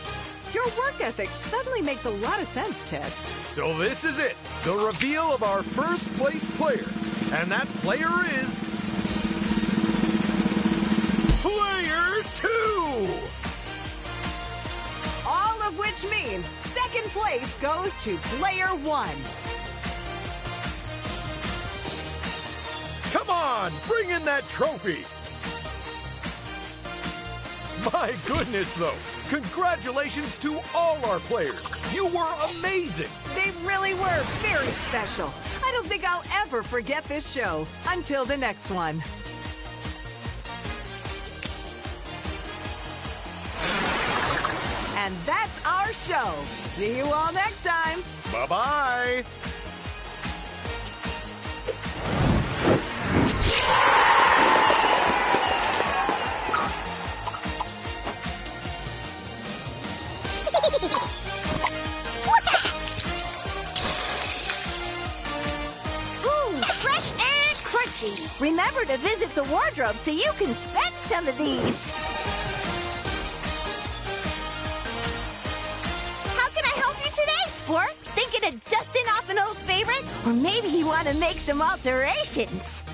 Your work ethic suddenly makes a lot of sense, Ted. So this is it, the reveal of our first place player. And that player is Player 2! All of which means second place goes to Player 1. Come on, bring in that trophy! My goodness, though. Congratulations to all our players. You were amazing. They really were very special. I don't think I'll ever forget this show. Until the next one. And that's our show. See you all next time. Bye-bye. Ooh, fresh and crunchy. Remember to visit the wardrobe so you can spend some of these. How can I help you today, Sport? Thinking of dusting off an old favorite? Or maybe you want to make some alterations?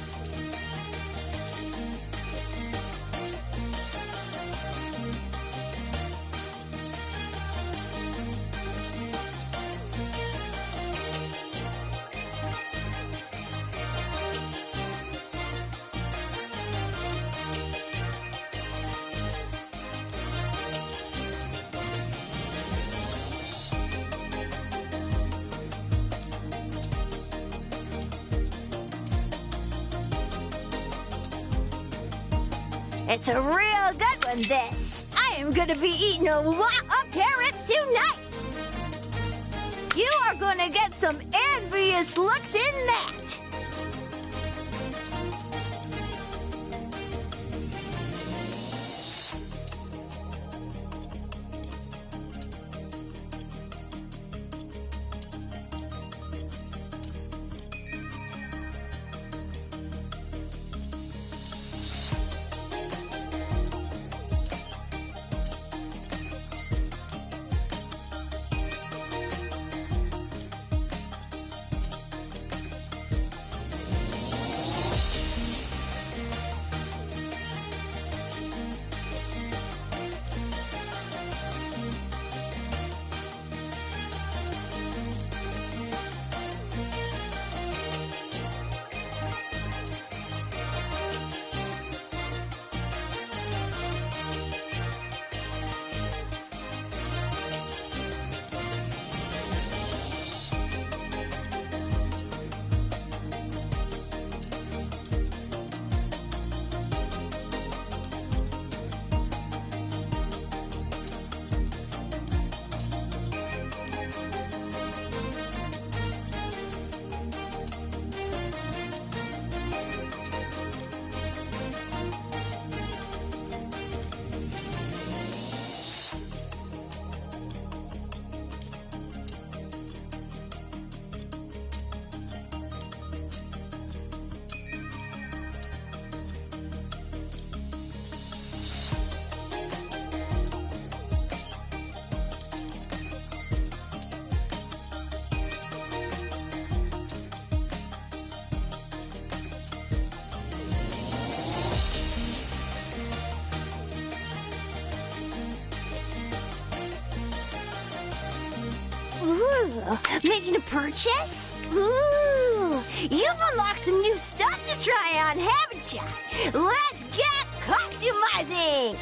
It's a real good one, this. I am going to be eating a lot of carrots tonight. You are going to get some envious looks in that. Ooh, making a purchase? Ooh, you've unlocked some new stuff to try on, haven't ya? Let's get customizing!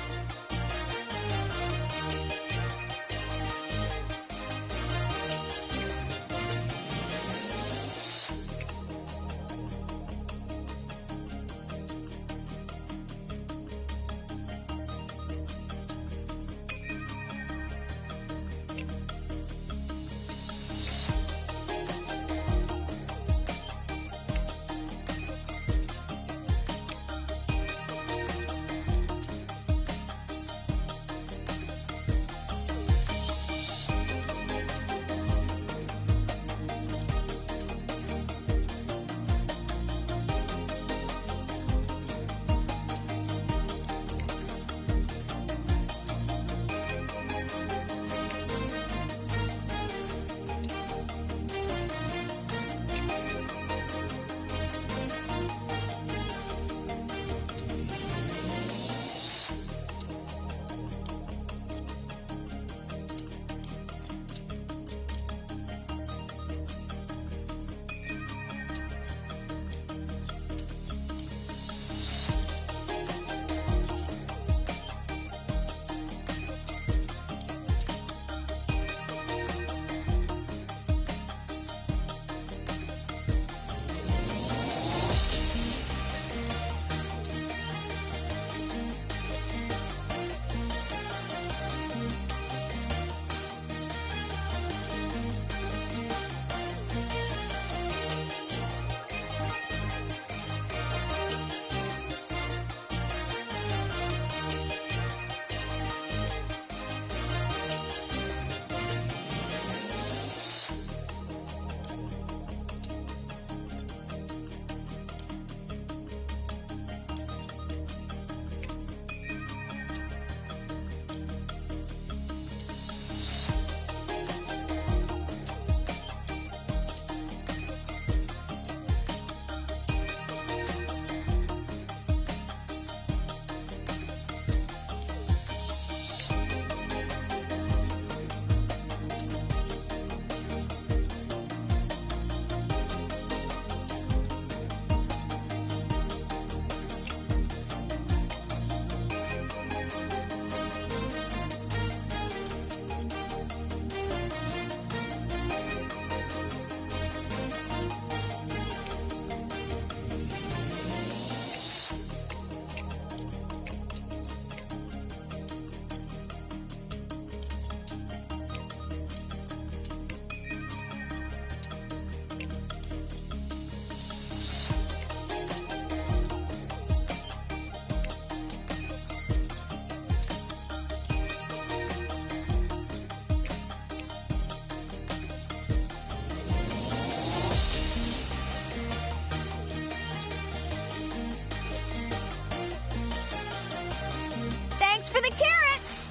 For the carrots!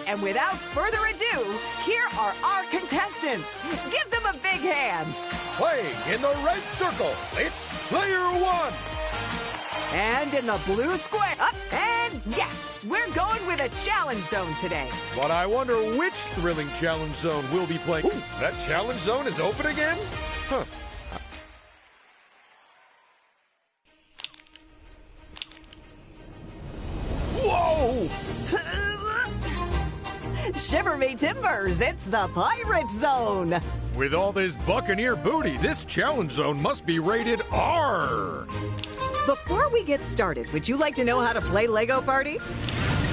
And without further ado, here are our contestants. Give them a big hand. Playing in the red circle, it's player one. And in the blue square, up and yes, we're going with a challenge zone today. But I wonder which thrilling challenge zone we'll be playing. Ooh, that challenge zone is open again? Huh. Whoa! Shiver me timbers, it's the pirate zone. With all this buccaneer booty, this challenge zone must be rated R. Before we get started, would you like to know how to play Lego Party?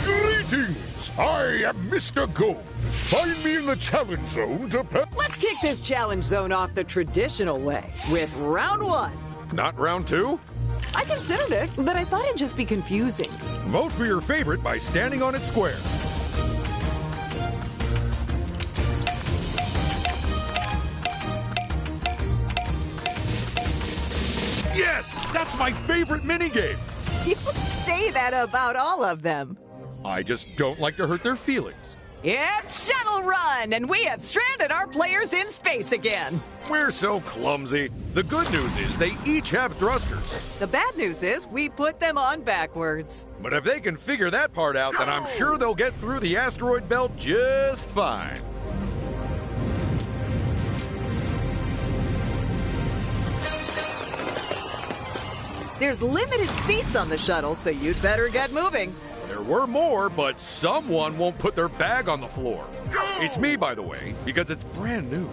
Greetings, Greetings! I am Mr. Gold. Find me in the challenge zone to prep. Let's kick this challenge zone off the traditional way with round 1. Not round 2? I considered it, but I thought it'd just be confusing. Vote for your favorite by standing on its square. Yes! That's my favorite minigame! You say that about all of them. I just don't like to hurt their feelings. It's Shuttle Run, and we have stranded our players in space again. We're so clumsy. The good news is they each have thrusters. The bad news is we put them on backwards. But if they can figure that part out, then I'm sure they'll get through the asteroid belt just fine. There's limited seats on the shuttle, so you'd better get moving. There were more, but someone won't put their bag on the floor. It's me, by the way, because it's brand new.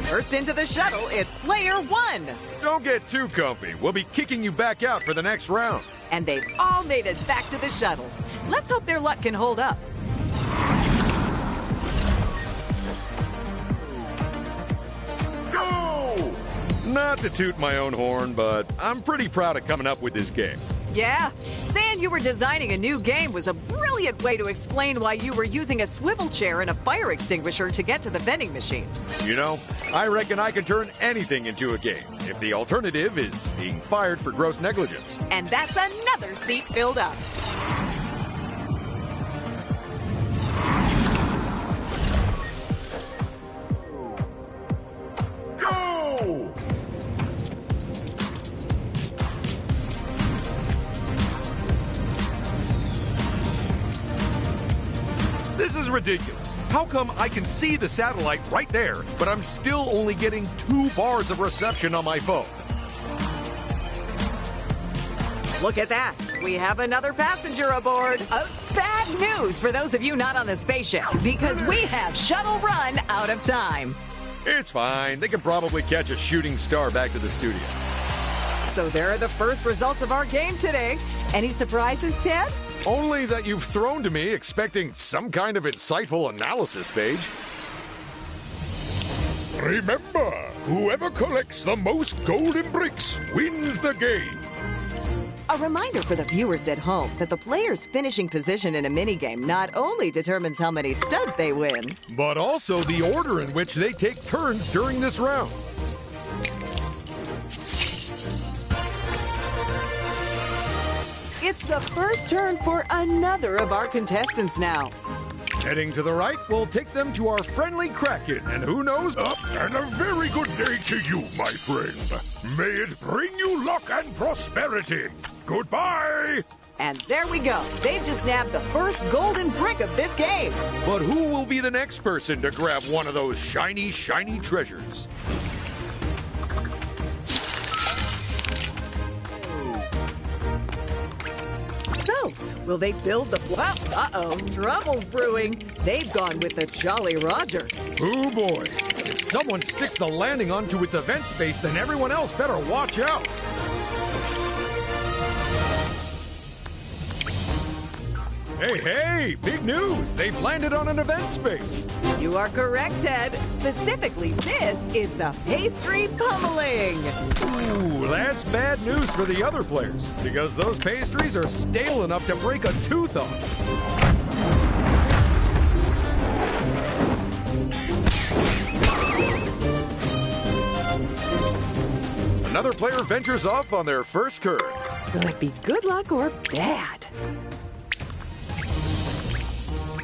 First into the shuttle, it's player 1. Don't get too comfy. We'll be kicking you back out for the next round. And they've all made it back to the shuttle. Let's hope their luck can hold up. Go! Not to toot my own horn, but I'm pretty proud of coming up with this game. Yeah, saying you were designing a new game was a brilliant way to explain why you were using a swivel chair and a fire extinguisher to get to the vending machine. You know, I reckon I can turn anything into a game if the alternative is being fired for gross negligence. And that's another seat filled up. Go! This is ridiculous. How come I can see the satellite right there, but I'm still only getting 2 bars of reception on my phone? Look at that. We have another passenger aboard. Bad news for those of you not on the spaceship, because we have Shuttle Run out of time. It's fine. They can probably catch a shooting star back to the studio. So there are the first results of our game today. Any surprises, Ted? Only that you've thrown to me expecting some kind of insightful analysis page. Remember, whoever collects the most golden bricks wins the game. A reminder for the viewers at home that the player's finishing position in a minigame not only determines how many studs they win, but also the order in which they take turns during this round. it's the first turn for another of our contestants now. Heading to the right, we'll take them to our friendly Kraken, and who knows? And a very good day to you, my friend. May it bring you luck and prosperity. Goodbye! And there we go. They've just nabbed the first golden brick of this game. But who will be the next person to grab one of those shiny, shiny treasures? So, will they build the... Well, uh-oh, trouble's brewing. They've gone with the Jolly Roger. Oh boy, if someone sticks the landing onto its event space, then everyone else better watch out. Hey, big news! They've landed on an event space. You are correct, Ted. Specifically, this is the pastry pummeling. Ooh, that's bad news for the other players, because those pastries are stale enough to break a tooth on. Another player ventures off on their first turn. Will it be good luck or bad?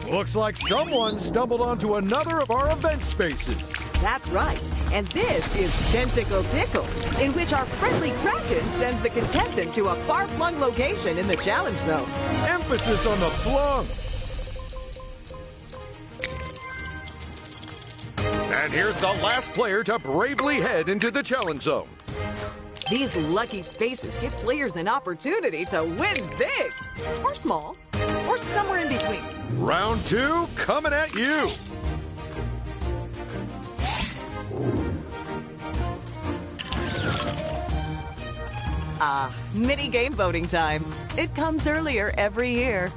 Looks like someone stumbled onto another of our event spaces. That's right. And this is Tentacle Tickle, in which our friendly Kraken sends the contestant to a far-flung location in the challenge zone. Emphasis on the flung. And here's the last player to bravely head into the challenge zone. These lucky spaces give players an opportunity to win big, or small, or somewhere in between. Round 2 coming at you. Mini-game voting time. It comes earlier every year.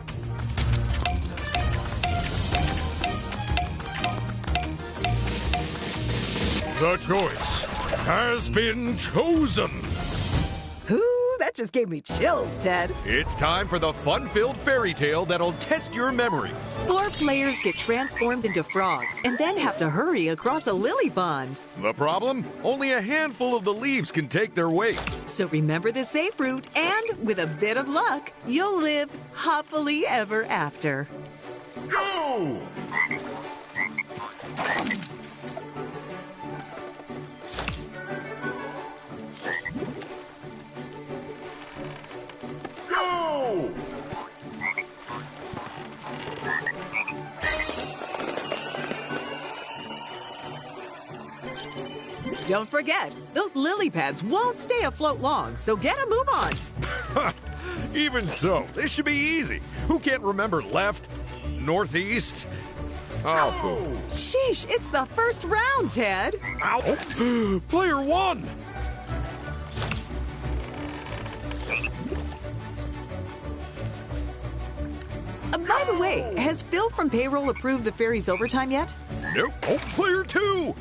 The choice has been chosen. Ooh, that just gave me chills, Ted. It's time for the fun-filled fairy tale that'll test your memory. 4 players get transformed into frogs and then have to hurry across a lily pond. The problem? Only a handful of the leaves can take their weight. So remember the safe route, and with a bit of luck, you'll live happily ever after. Go! Go! Don't forget, those lily pads won't stay afloat long, so get a move on. Even so, this should be easy. Who can't remember left, northeast? Oh, poo. Sheesh, it's the first round, Ted. Ow. Player 1! By the way, has Phil from Payroll approved the fairies overtime yet? Nope. Oh, player 2!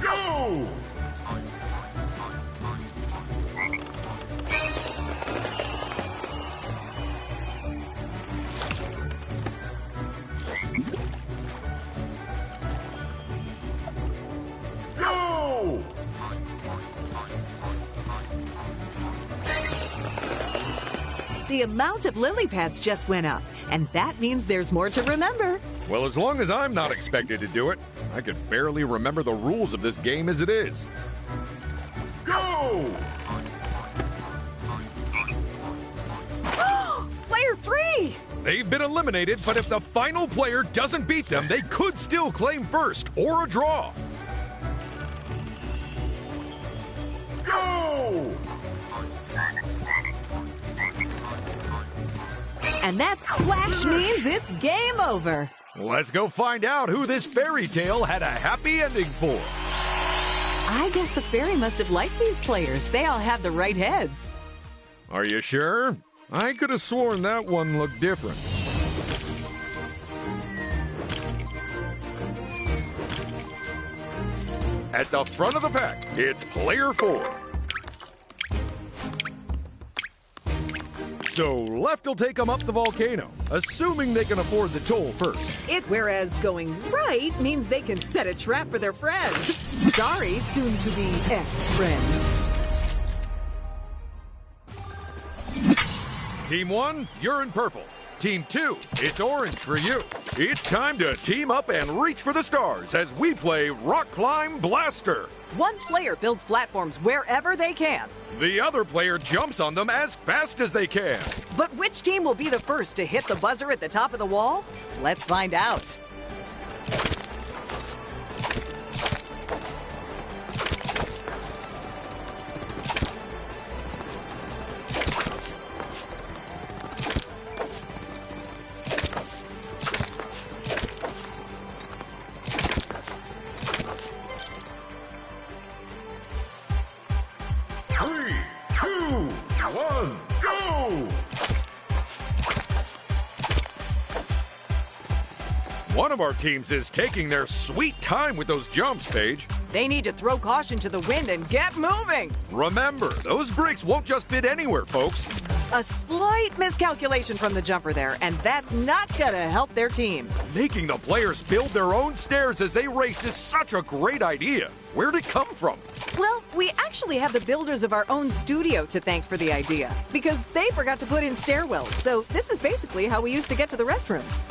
Go! Go! The amount of lily pads just went up, and that means there's more to remember. Well, as long as I'm not expected to do it, I can barely remember the rules of this game as it is. Go! Player 3! They've been eliminated, but if the final player doesn't beat them, they could still claim first or a draw. Go! And that splash means it's game over. Let's go find out who this fairy tale had a happy ending for. I guess the fairy must have liked these players. They all have the right heads. Are you sure? I could have sworn that one looked different. At the front of the pack, it's player 4. So left will take them up the volcano, assuming they can afford the toll first. Whereas going right means they can set a trap for their friends. Sorry, soon to be ex-friends. Team 1, you're in purple. Team 2, it's orange for you. It's time to team up and reach for the stars as we play Rock Climb Blaster. One player builds platforms wherever they can. The other player jumps on them as fast as they can. But which team will be the first to hit the buzzer at the top of the wall? Let's find out. One of our teams is taking their sweet time with those jumps, Paige. They need to throw caution to the wind and get moving. Remember, those bricks won't just fit anywhere, folks. A slight miscalculation from the jumper there, and that's not gonna help their team. Making the players build their own stairs as they race is such a great idea. Where'd it come from? Well, we actually have the builders of our own studio to thank for the idea, because they forgot to put in stairwells, so this is basically how we used to get to the restrooms.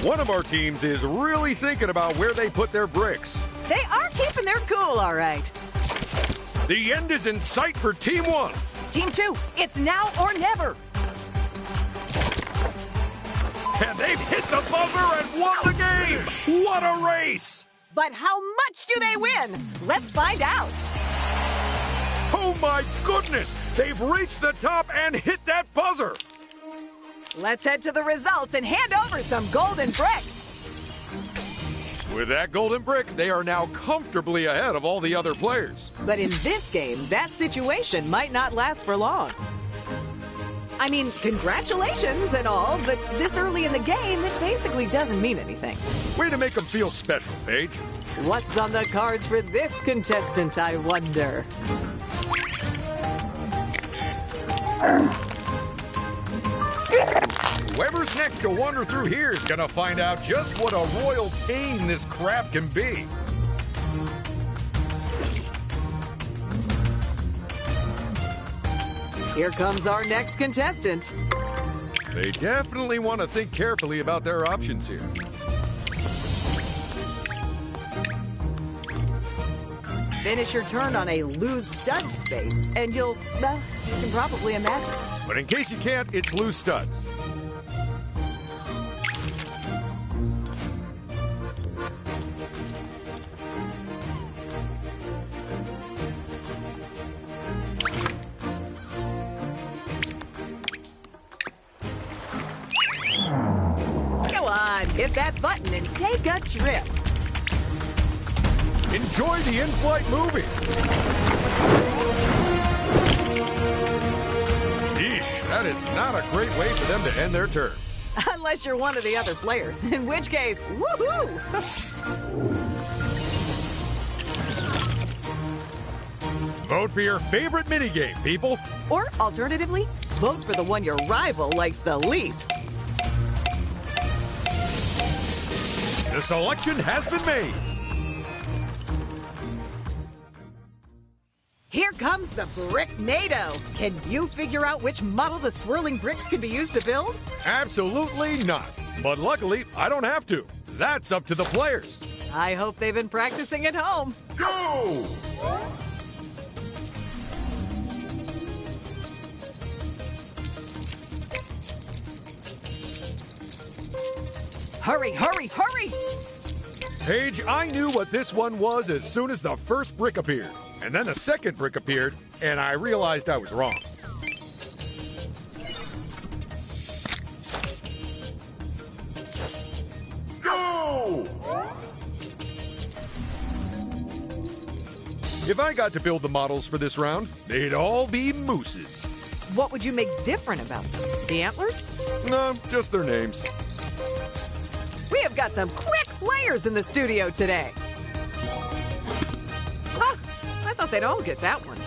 One of our teams is really thinking about where they put their bricks. They are keeping their cool, all right. The end is in sight for Team 1. Team 2, it's now or never. And they've hit the buzzer and won the game! What a race! But how much do they win? Let's find out. Oh my goodness! They've reached the top and hit that buzzer! Let's head to the results and hand over some golden bricks. With that golden brick, they are now comfortably ahead of all the other players. But in this game, that situation might not last for long. I mean, congratulations and all, but this early in the game, it basically doesn't mean anything. Way to make them feel special, Paige. What's on the cards for this contestant, I wonder? Whoever's next to wander through here is gonna find out just what a royal pain this crab can be. Here comes our next contestant. They definitely want to think carefully about their options here. Finish your turn on a lose stud space, and you can probably imagine. But in case you can't, it's loose studs. Go on, hit that button and take a trip. Enjoy the in-flight movie. Eesh, that is not a great way for them to end their turn. Unless you're one of the other players, in which case, woohoo! Vote for your favorite minigame, people. Or alternatively, vote for the one your rival likes the least. The selection has been made. Here comes the Bricknado. Can you figure out which model the swirling bricks can be used to build? Absolutely not. But luckily, I don't have to. That's up to the players. I hope they've been practicing at home. Go! Hurry, hurry, hurry! Paige, I knew what this one was as soon as the first brick appeared. And then the second brick appeared, and I realized I was wrong. Go! If I got to build the models for this round, they'd all be mooses. What would you make different about them? The antlers? No, just their names. We have got some quick players in the studio today. Huh, I thought they'd all get that one.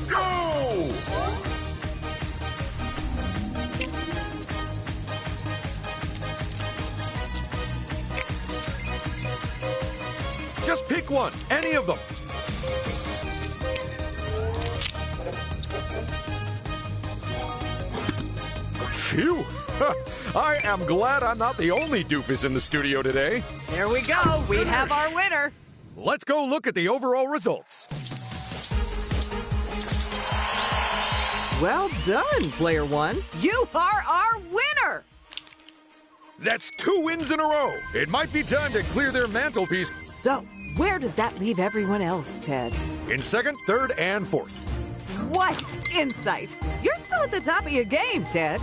Go! Just pick one, any of them. Phew! I am glad I'm not the only doofus in the studio today. There we go. We have our winner. Let's go look at the overall results. Well done, player one. You are our winner. That's 2 wins in a row. It might be time to clear their mantelpiece So, where does that leave everyone else, Ted? in second, third, and fourth. What insight! You're still at the top of your game, Ted.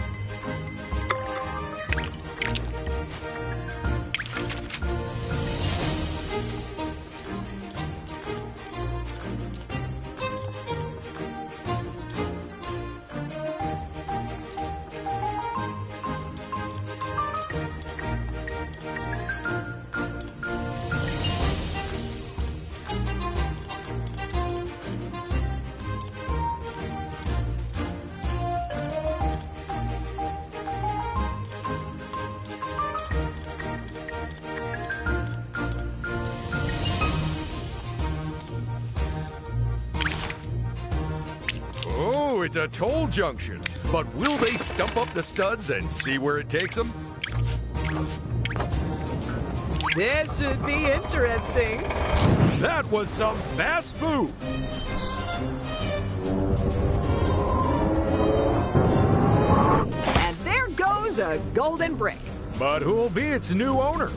Oh, it's a toll junction. But will they stump up the studs and see where it takes them? This should be interesting. That was some fast food. And there goes a golden brick. But who'll be its new owner?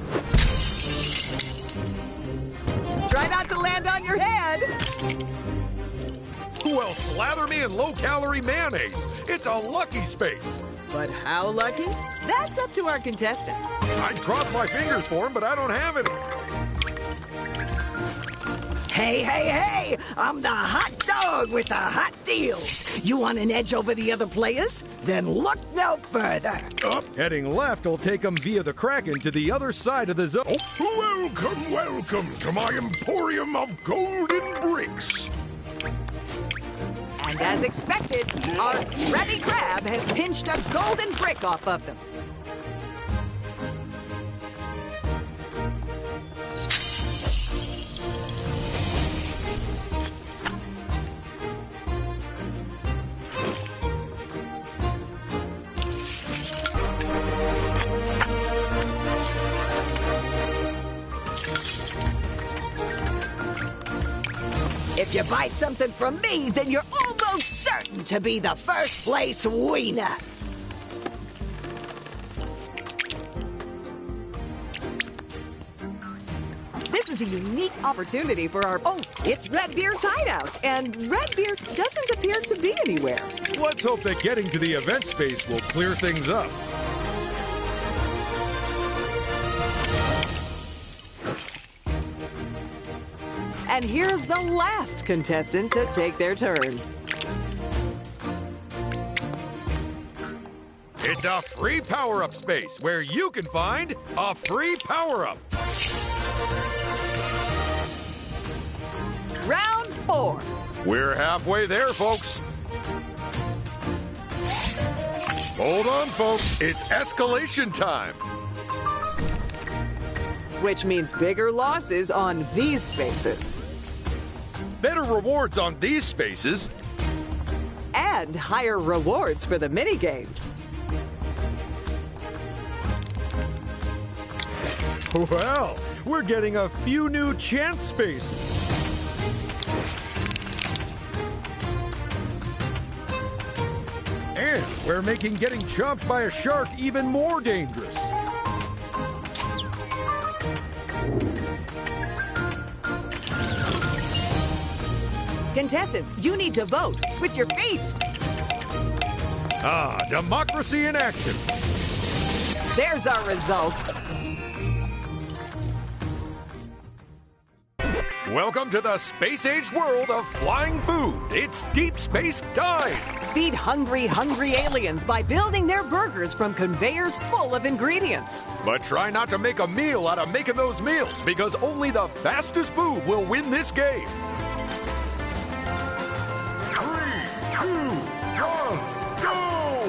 Try not to land on your head. Well, slather me in low-calorie mayonnaise. It's a lucky space. But how lucky? That's up to our contestant. I'd cross my fingers for him, but I don't have any. Hey, hey, hey! I'm the hot dog with the hot deals. You want an edge over the other players? Then look no further. Heading left will take him via the Kraken to the other side of the zone. Welcome, welcome to my emporium of golden bricks. And as expected, our Krabby Crab has pinched a golden brick off of them. If you buy something from me, then you're almost certain to be the first place winner. This is a unique opportunity for our... Oh, it's Redbeard's hideout, and Redbeard doesn't appear to be anywhere. Let's hope that getting to the event space will clear things up. And here's the last contestant to take their turn. It's a free power-up space where you can find a free power-up. Round 4. We're halfway there, folks. Hold on, folks. It's escalation time. Which means bigger losses on these spaces. Better rewards on these spaces. And higher rewards for the minigames. Well, we're getting a few new chance spaces. And we're making getting chomped by a shark even more dangerous. Contestants, you need to vote with your feet. Ah, democracy in action. There's our result. Welcome to the space-age world of flying food. It's Deep Space Dive. Feed hungry, hungry aliens by building their burgers from conveyors full of ingredients. But try not to make a meal out of making those meals, because only the fastest food will win this game. 3, 2, 1, go!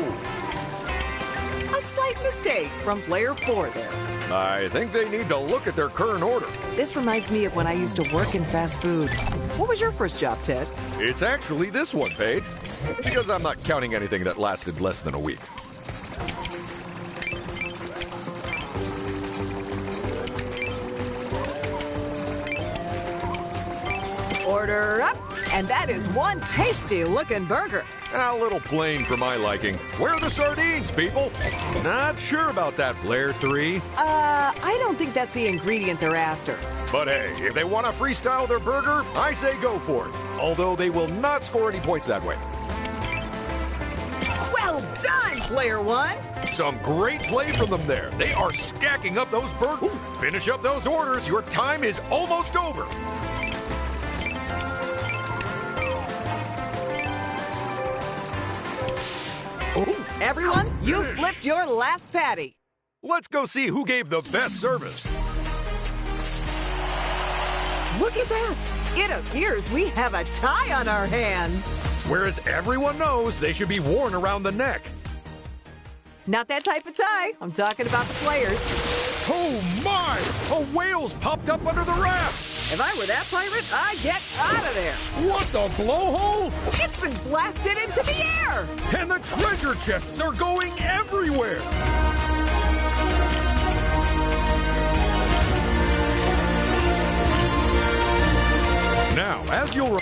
A slight mistake from player 4 there. I think they need to look at their current order. This reminds me of when I used to work in fast food. What was your first job, Ted? It's actually this one, Paige. Because I'm not counting anything that lasted less than a week. Order up, and that is one tasty-looking burger. A little plain for my liking. Where are the sardines, people? Not sure about that, Blair 3. I don't think that's the ingredient they're after. But hey, if they want to freestyle their burger, I say go for it. Although they will not score any points that way. Well done, player 1. Some great play from them there. They are stacking up those burgers. Finish up those orders. Your time is almost over. Everyone, you flipped your last patty. Let's go see who gave the best service. Look at that. It appears we have a tie on our hands. Whereas everyone knows they should be worn around the neck. Not that type of tie. I'm talking about the players. Oh my! A whale's popped up under the raft! If I were that pirate, I'd get out of there. What the blowhole? It's been blasted into the air. And the treasure chests are going everywhere! Now, as you'll...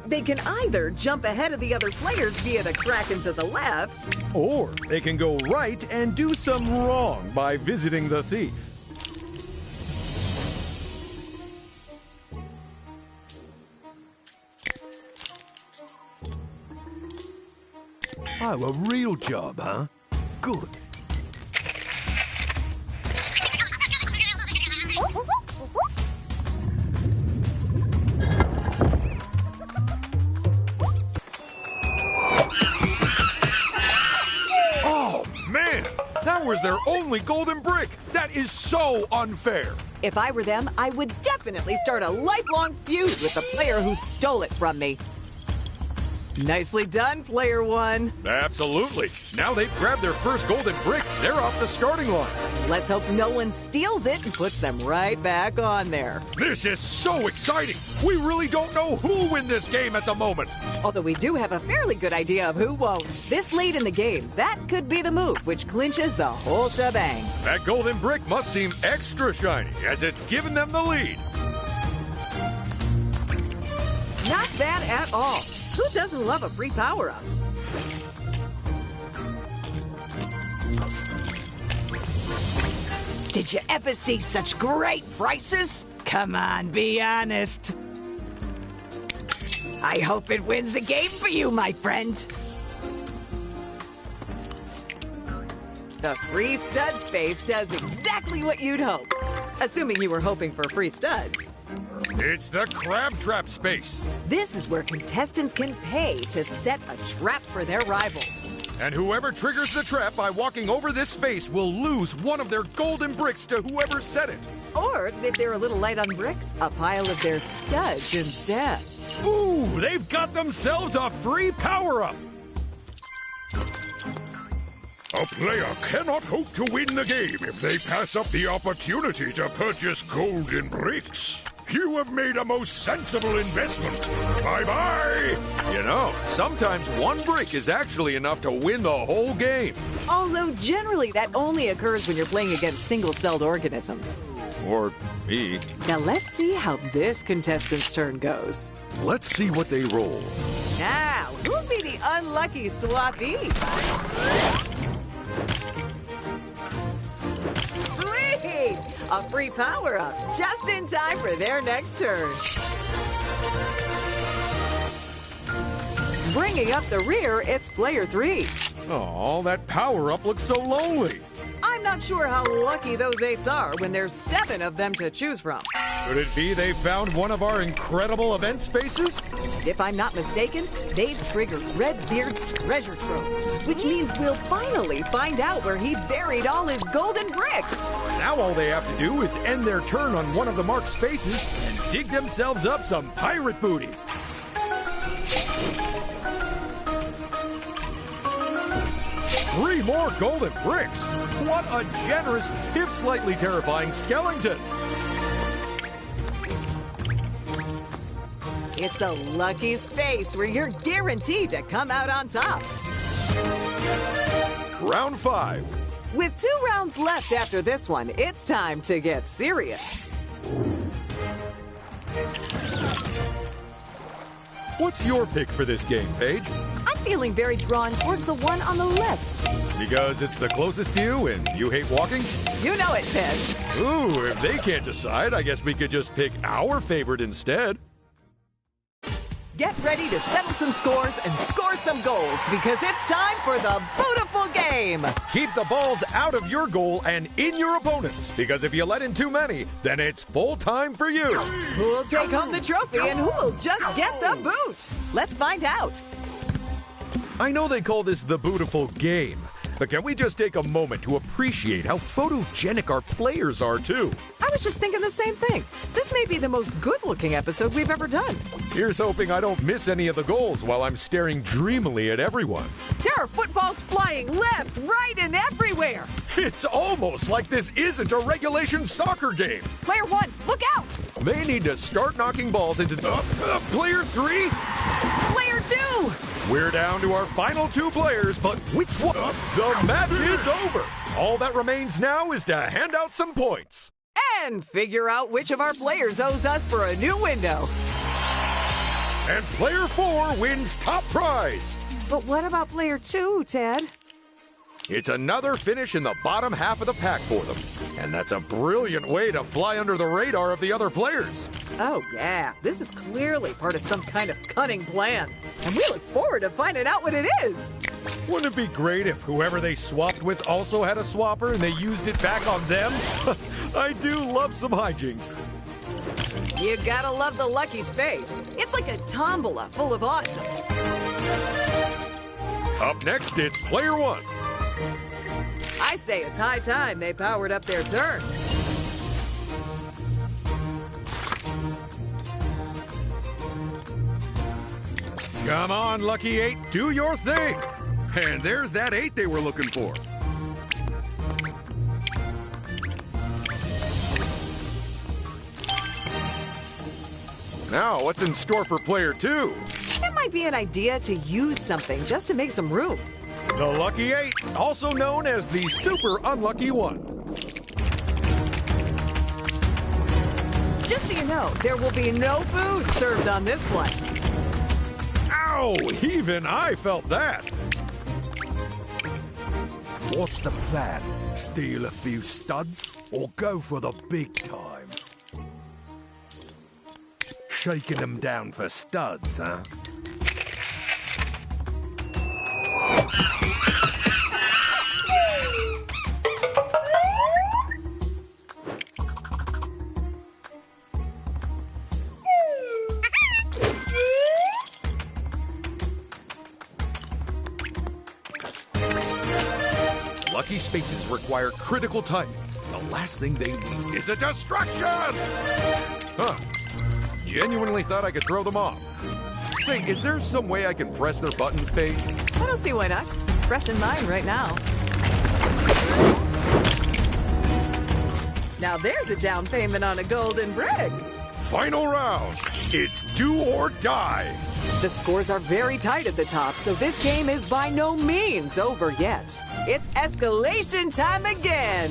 They can either jump ahead of the other players via the kraken to the left, Or they can go right and do some wrong by visiting the thief. Oh, a real job, huh? Good. Oh, man! That was their only golden brick! That is so unfair! if I were them, I would definitely start a lifelong feud with the player who stole it from me. Nicely done, player one. Absolutely. Now they've grabbed their first golden brick. They're off the starting line. Let's hope no one steals it and puts them right back on there. This is so exciting. We really don't know who'll win this game at the moment. Although we do have a fairly good idea of who won't. This late in the game, that could be the move which clinches the whole shebang. That golden brick must seem extra shiny as it's given them the lead. Not bad at all. Who doesn't love a free power-up? Did you ever see such great prices? Come on, be honest. I hope it wins a game for you, my friend. The free stud space does exactly what you'd hope. Assuming you were hoping for free studs. It's the crab trap space. This is where contestants can pay to set a trap for their rivals. And whoever triggers the trap by walking over this space will lose one of their golden bricks to whoever set it. Or, if they're a little light on bricks, a pile of their studs instead. Ooh, they've got themselves a free power-up. A player cannot hope to win the game if they pass up the opportunity to purchase golden bricks. You have made a most sensible investment. Bye-bye. You know, sometimes one brick is actually enough to win the whole game. Although generally that only occurs when you're playing against single-celled organisms. Or me. Now let's see how this contestant's turn goes. Let's see what they roll. Now, who'll be the unlucky swappee? Sweet! A free power-up, just in time for their next turn. Bringing up the rear, it's player 3. Oh, that power-up looks so lonely. I'm not sure how lucky those 8s are when there's 7 of them to choose from. Could it be they found one of our incredible event spaces? And if I'm not mistaken, they've triggered Redbeard's treasure trove, which means we'll finally find out where he buried all his golden bricks. Now all they have to do is end their turn on one of the marked spaces and dig themselves up some pirate booty. Three more golden bricks! What a generous, if slightly terrifying, skeleton! It's a lucky space where you're guaranteed to come out on top. Round 5. With 2 rounds left after this one, it's time to get serious. What's your pick for this game, Paige? I'm feeling very drawn towards the one on the left. Because it's the closest to you and you hate walking? You know it, Ted. Ooh, if they can't decide, I guess we could just pick our favorite instead. Get ready to settle some scores and score some goals because it's time for the Bootiful game. Keep the balls out of your goal and in your opponents, because if you let in too many, then it's full time for you. Who'll take home the trophy and who'll just get the boot? Let's find out. I know they call this the Bootiful game, but can we just take a moment to appreciate how photogenic our players are, too? I was just thinking the same thing. This may be the most good-looking episode we've ever done. Here's hoping I don't miss any of the goals while I'm staring dreamily at everyone. There are footballs flying left, right, and everywhere. It's almost like this isn't a regulation soccer game. Player 1, look out! They need to start knocking balls into player 3. Player 2! We're down to our final 2 players, but which one? The match is over. All that remains now is to hand out some points. And figure out which of our players owes us for a new window. And player 4 wins top prize. But what about player 2, Ted? It's another finish in the bottom half of the pack for them. And that's a brilliant way to fly under the radar of the other players. Oh, yeah. This is clearly part of some kind of cunning plan. And we look forward to finding out what it is. Wouldn't it be great if whoever they swapped with also had a swapper and they used it back on them? I do love some hijinks. You gotta love the lucky space. It's like a tombola full of awesome. Up next, it's player 1. I say it's high time they powered up their turn. Come on, Lucky 8, do your thing. And there's that 8 they were looking for. Now, what's in store for player 2? It might be an idea to use something just to make some room. The Lucky 8, also known as the Super Unlucky 1. Just so you know, there will be no food served on this flight. Ow! Even I felt that. What's the plan? Steal a few studs or go for the big time? Shaking them down for studs, huh? Lucky spaces require critical timing. The last thing they need is a distraction! Huh. Genuinely thought I could throw them off. Say, is there some way I can press their buttons, Paige? I don't see why not. Pressing mine right now. Now there's a down payment on a golden brick. Final round. It's do or die. The scores are very tight at the top, so this game is by no means over yet. It's escalation time again.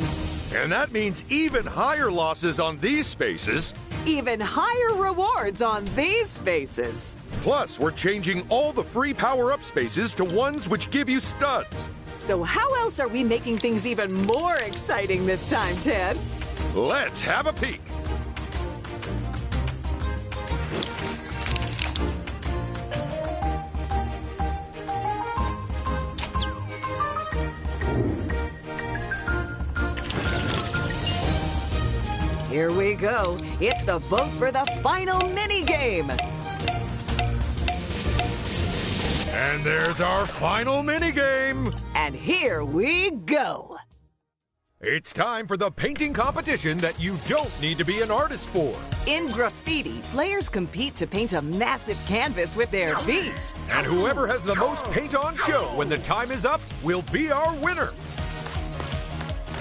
And that means even higher losses on these spaces. Even higher rewards on these spaces. Plus, we're changing all the free power-up spaces to ones which give you studs. So how else are we making things even more exciting this time, Ted? Let's have a peek. Here we go. It's the vote for the final mini-game. And there's our final minigame. And here we go. It's time for the painting competition that you don't need to be an artist for. In graffiti, players compete to paint a massive canvas with their feet. And whoever has the most paint on show when the time is up will be our winner.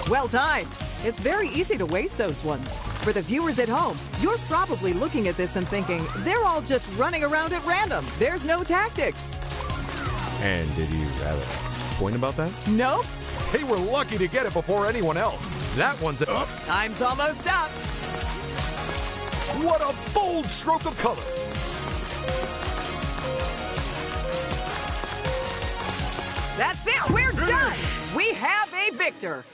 Well timed. It's very easy to waste those ones. For the viewers at home, you're probably looking at this and thinking, they're all just running around at random. There's no tactics. And did you have a point about that? Nope. They were lucky to get it before anyone else. That one's a... Time's almost up. What a bold stroke of color. That's it. We're done. We have a victor.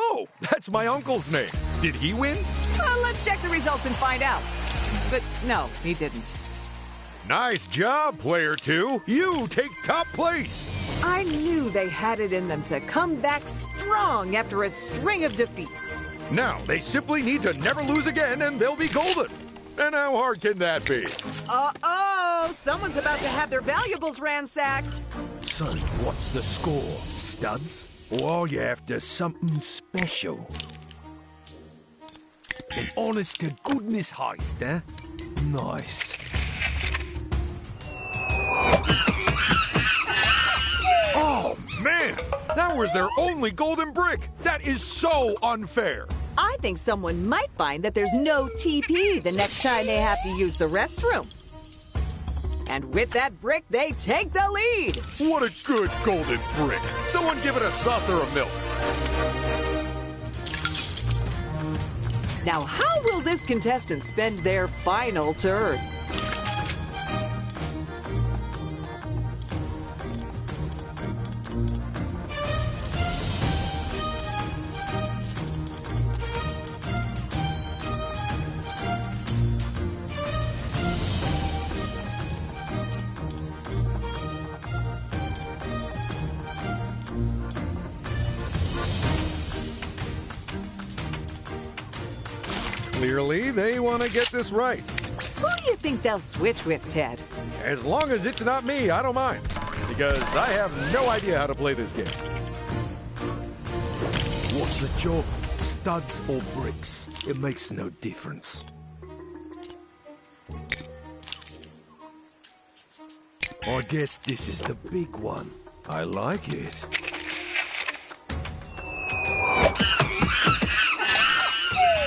Oh, that's my uncle's name. Did he win? Let's check the results and find out. But no, he didn't. Nice job, player 2. You take top place. I knew they had it in them to come back strong after a string of defeats. Now, they simply need to never lose again and they'll be golden. And how hard can that be? Uh-oh, someone's about to have their valuables ransacked. So, what's the score? Studs? Or you after something special? An honest-to-goodness heist, eh? Nice. Oh, man! That was their only golden brick! That is so unfair! I think someone might find that there's no TP the next time they have to use the restroom. And with that brick, they take the lead. What a good golden brick! Someone give it a saucer of milk. Now, how will this contestant spend their final turn? Clearly, they want to get this right. Who do you think they'll switch with, Ted? As long as it's not me, I don't mind. Because I have no idea how to play this game. What's the job? Studs or bricks? It makes no difference. I guess this is the big one. I like it.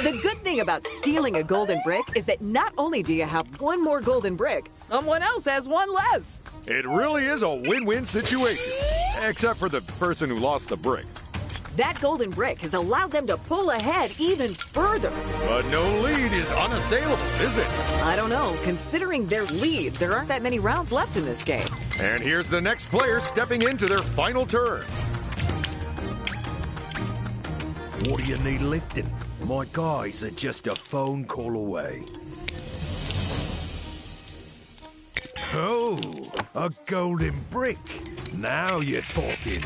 The good thing about stealing a golden brick is that not only do you have one more golden brick, someone else has one less. It really is a win-win situation. Except for the person who lost the brick. That golden brick has allowed them to pull ahead even further. But no lead is unassailable, is it? I don't know. Considering their lead, there aren't that many rounds left in this game. And here's the next player stepping into their final turn. What do you need lifting? My guys are just a phone call away. Oh, a golden brick. Now you're talking.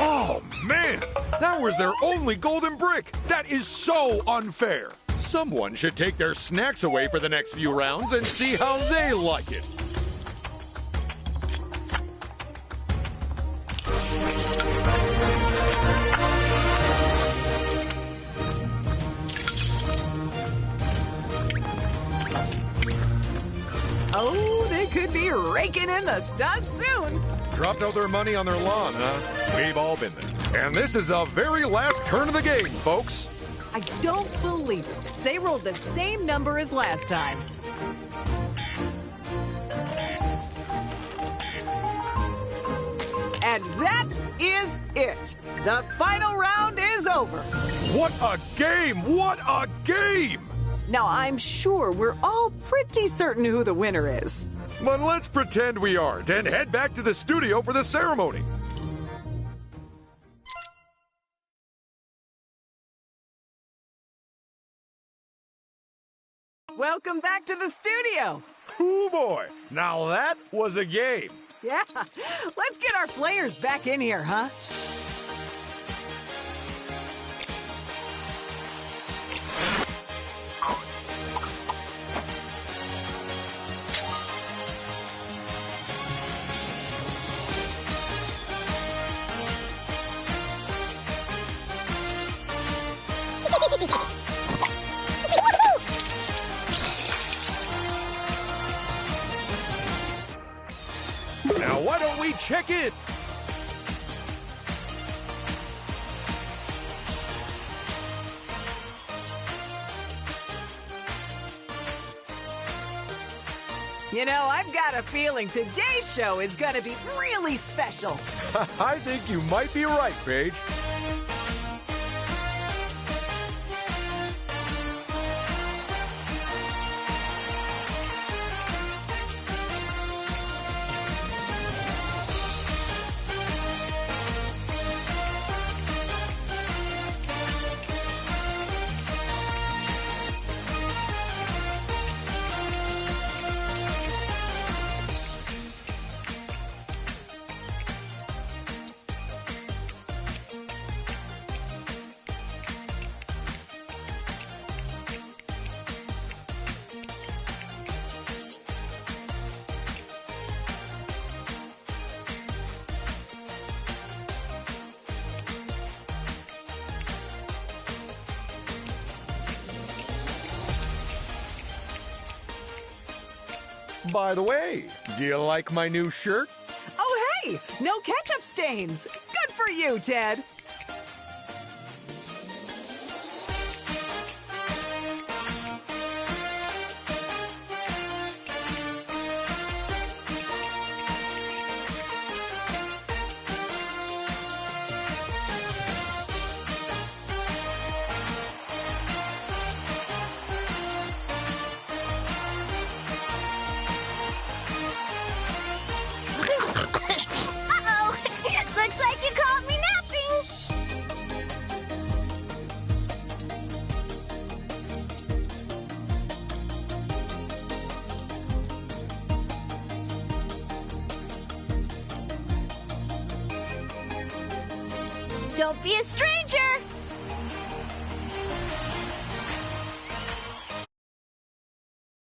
Oh, man! That was their only golden brick! That is so unfair! Someone should take their snacks away for the next few rounds and see how they like it. Oh, they could be raking in the studs soon. Dropped out their money on their lawn, huh? We've all been there. And this is the very last turn of the game, folks. I don't believe it. They rolled the same number as last time. And that is it. The final round is over. What a game! What a game! Now, I'm sure we're all pretty certain who the winner is. But let's pretend we aren't and head back to the studio for the ceremony. Welcome back to the studio. Oh boy, now that was a game. Yeah, let's get our players back in here, huh? Now why don't we check in? You know, I've got a feeling today's show is going to be really special. I think you might be right, Paige. By the way, do you like my new shirt? Oh, hey, no ketchup stains. Good for you, Ted. Uh-oh! It looks like you caught me napping! Don't be a stranger!